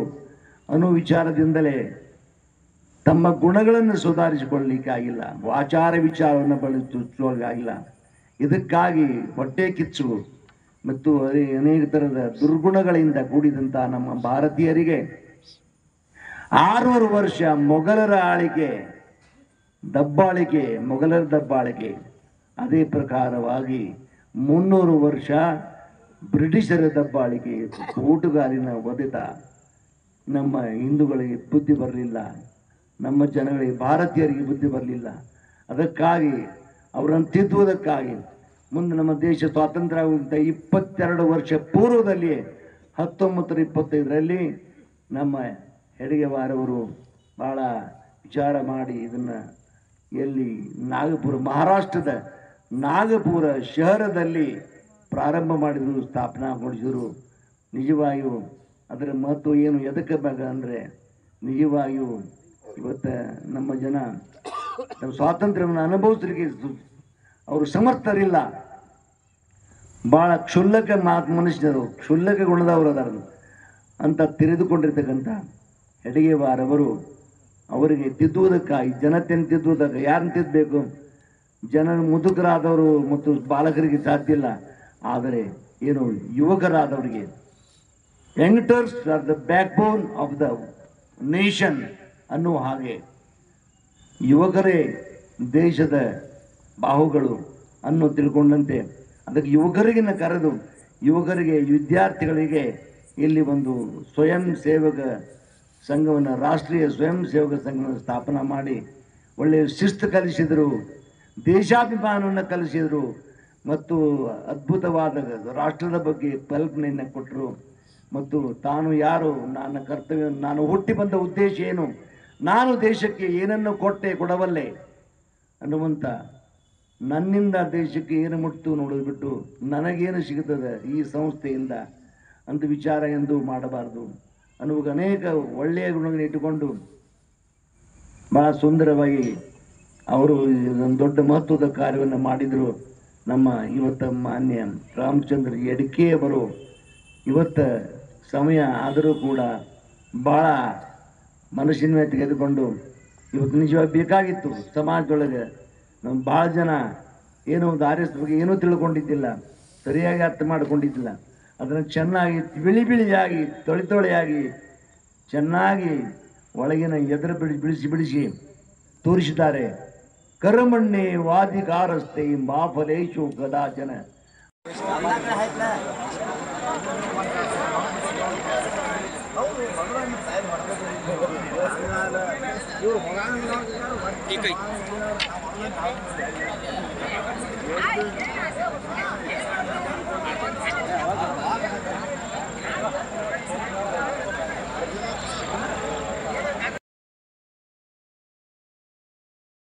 ಅನ್ನೋ ವಿಚಾರದಿಂದಲೇ ತಮ್ಮ ಗುಣಗಳನ್ನು ಸುಧಾರಿಸಿಕೊಳ್ಳಲಿಕ್ಕಾಗಿಲ್ಲ, ಆಚಾರ ವಿಚಾರವನ್ನು ಬಳಸಿಕೊಳ್ಳಲಿಕ್ಕಾಗಿಲ್ಲ. ಇದಕ್ಕಾಗಿ ಹೊಟ್ಟೆ ಕಿಚ್ಚು ಮತ್ತು ಅನೇಕ ಥರದ ದುರ್ಗುಣಗಳಿಂದ ಕೂಡಿದಂಥ ನಮ್ಮ ಭಾರತೀಯರಿಗೆ 600 ವರ್ಷ ಮೊಘಲರ ಆಳಿಕೆ, ದಬ್ಬಾಳಿಕೆ, ಮೊಘಲರ ದಬ್ಬಾಳಿಕೆ, ಅದೇ ಪ್ರಕಾರವಾಗಿ 300 ವರ್ಷ ಬ್ರಿಟಿಷರ ದಬ್ಬಾಳಿಕೆ, ಕೂಟುಗಾರಿನ ಒಡೆತ. ನಮ್ಮ ಹಿಂದೂಗಳಿಗೆ ಬುದ್ಧಿ ಬರಲಿಲ್ಲ, ನಮ್ಮ ಜನಗಳಿಗೆ, ಭಾರತೀಯರಿಗೆ ಬುದ್ಧಿ ಬರಲಿಲ್ಲ. ಅದಕ್ಕಾಗಿ ಅವರನ್ನು ತಿದ್ದುವುದಕ್ಕಾಗಿ ಮುಂದೆ ನಮ್ಮ ದೇಶ ಸ್ವಾತಂತ್ರ್ಯ ಆಗುವಂಥ 22 ವರ್ಷ ಪೂರ್ವದಲ್ಲಿ 1925ರಲ್ಲಿ ನಮ್ಮ ಹೆಡ್ಗೇವಾರವರು ಭಾಳ ವಿಚಾರ ಮಾಡಿ ಇದನ್ನು ಎಲ್ಲಿ ನಾಗಪುರ, ಮಹಾರಾಷ್ಟ್ರದ ನಾಗಪುರ ಶಹರದಲ್ಲಿ ಪ್ರಾರಂಭ ಮಾಡಿದರು, ಸ್ಥಾಪನಾಗೊಳಿಸಿದರು. ನಿಜವಾಗಿಯೂ ಅದರ ಮಹತ್ವ ಏನು, ಎದಕ್ಕೆ ಬೇಕ ಅಂದರೆ ನಿಜವಾಗಿಯೂ ಇವತ್ತು ನಮ್ಮ ಜನ ನಮ್ಮ ಸ್ವಾತಂತ್ರ್ಯವನ್ನು ಅನುಭವಿಸಲಿಕ್ಕೆ ಅವರು ಸಮರ್ಥರಿಲ್ಲ. ಭಾಳ ಕ್ಷುಲ್ಲಕ ಮನುಷ್ಯರು, ಕ್ಷುಲ್ಲಕ ಗುಣದವರು ಅದರ ಅಂತ ತಿಳಿದುಕೊಂಡಿರ್ತಕ್ಕಂಥ ಹೆಡ್ಗೇವಾರ್ ಅವರು ಅವರಿಗೆ ತಿದ್ದುವುದಕ್ಕಾಗಿ, ಜನತೆಯನ್ನು ತಿದ್ದುವುದಕ್ಕೆ ಯಾರನ್ನು ತಿದ್ದಬೇಕು? ಜನ ಮುದುಕರಾದವರು ಮತ್ತು ಬಾಲಕರಿಗೆ ಸಾಧ್ಯ ಇಲ್ಲ, ಆದರೆ ಏನು ಯುವಕರಾದವರಿಗೆ, youngsters are the backbone of the nation ಅನ್ನುವ ಹಾಗೆ ಯುವಕರೇ ದೇಶದ ಬಾಹುಗಳು ಅನ್ನೋ ತಿಳ್ಕೊಂಡಂತೆ ಅದಕ್ಕೆ ಯುವಕರಿಗಿನ ಕರೆದು ಯುವಕರಿಗೆ, ವಿದ್ಯಾರ್ಥಿಗಳಿಗೆ ಇಲ್ಲಿ ಒಂದು ಸ್ವಯಂ ಸೇವಕ ಸಂಘವನ್ನು, ರಾಷ್ಟ್ರೀಯ ಸ್ವಯಂ ಸೇವಕ ಸಂಘವನ್ನು ಸ್ಥಾಪನಾ ಮಾಡಿ ಒಳ್ಳೆಯ ಶಿಸ್ತು ಕಲಿಸಿದರು, ದೇಶಾಭಿಮಾನವನ್ನು ಕಲಿಸಿದರು ಮತ್ತು ಅದ್ಭುತವಾದ ರಾಷ್ಟ್ರದ ಬಗ್ಗೆ ಕಲ್ಪನೆಯನ್ನು ಕೊಟ್ಟರು. ಮತ್ತು ತಾನು ಯಾರು, ನನ್ನ ಕರ್ತವ್ಯ, ನಾನು ಹುಟ್ಟಿ ಬಂದ ಉದ್ದೇಶ ಏನು, ನಾನು ದೇಶಕ್ಕೆ ಏನನ್ನು ಕೊಡಬಲ್ಲೆ ಅನ್ನುವಂಥ, ನನ್ನಿಂದ ದೇಶಕ್ಕೆ ಏನು ಮುಟ್ತು ನೋಡಿಬಿಟ್ಟು ನನಗೇನು ಸಿಗುತ್ತದೆ ಈ ಸಂಸ್ಥೆಯಿಂದ ಅಂತ ವಿಚಾರ ಎಂದು ಮಾಡಬಾರ್ದು ಅನ್ನುವಾಗ ಅನೇಕ ಒಳ್ಳೆಯ ಗುಣಗಳನ್ನು ಇಟ್ಟುಕೊಂಡು ಭಾಳ ಸುಂದರವಾಗಿ ಅವರು ಒಂದು ದೊಡ್ಡ ಮಹತ್ವದ ಕಾರ್ಯವನ್ನು ಮಾಡಿದರು. ನಮ್ಮ ಇವತ್ತು ಮಾನ್ಯ ರಾಮಚಂದ್ರ ಯಡ್ಕೆ ಅವರು ಇವತ್ತು ಸಮಯ ಆದರೂ ಕೂಡ ಭಾಳ ಮನಸ್ಸಿನ ಮೇಲೆ ತೆಗೆದುಕೊಂಡು ಇವತ್ತು ನಿಜವಾಗಿ ಬೇಕಾಗಿತ್ತು. ಸಮಾಜದೊಳಗೆ ನಮ್ಮ ಭಾಳ ಜನ ಏನೋ ಒಂದು RS ಬಗ್ಗೆ ಏನೂ ತಿಳ್ಕೊಂಡಿದ್ದಿಲ್ಲ, ಸರಿಯಾಗಿ ಅರ್ಥ ಮಾಡಿಕೊಂಡಿದ್ದಿಲ್ಲ. ಅದನ್ನು ಚೆನ್ನಾಗಿ ಬಿಳಿಯಾಗಿ ತೊಳೆಯಾಗಿ ಚೆನ್ನಾಗಿ ಒಳಗಿನ ಎದುರು ಬಿಡಿಸಿ ತೋರಿಸಿದ್ದಾರೆ. ಕರ್ಮಣ್ಣೆ ವಾದಿಕಾರಸ್ತೆ ಮಾಫಲೇಶು ಕದಾಚನ. ठीक है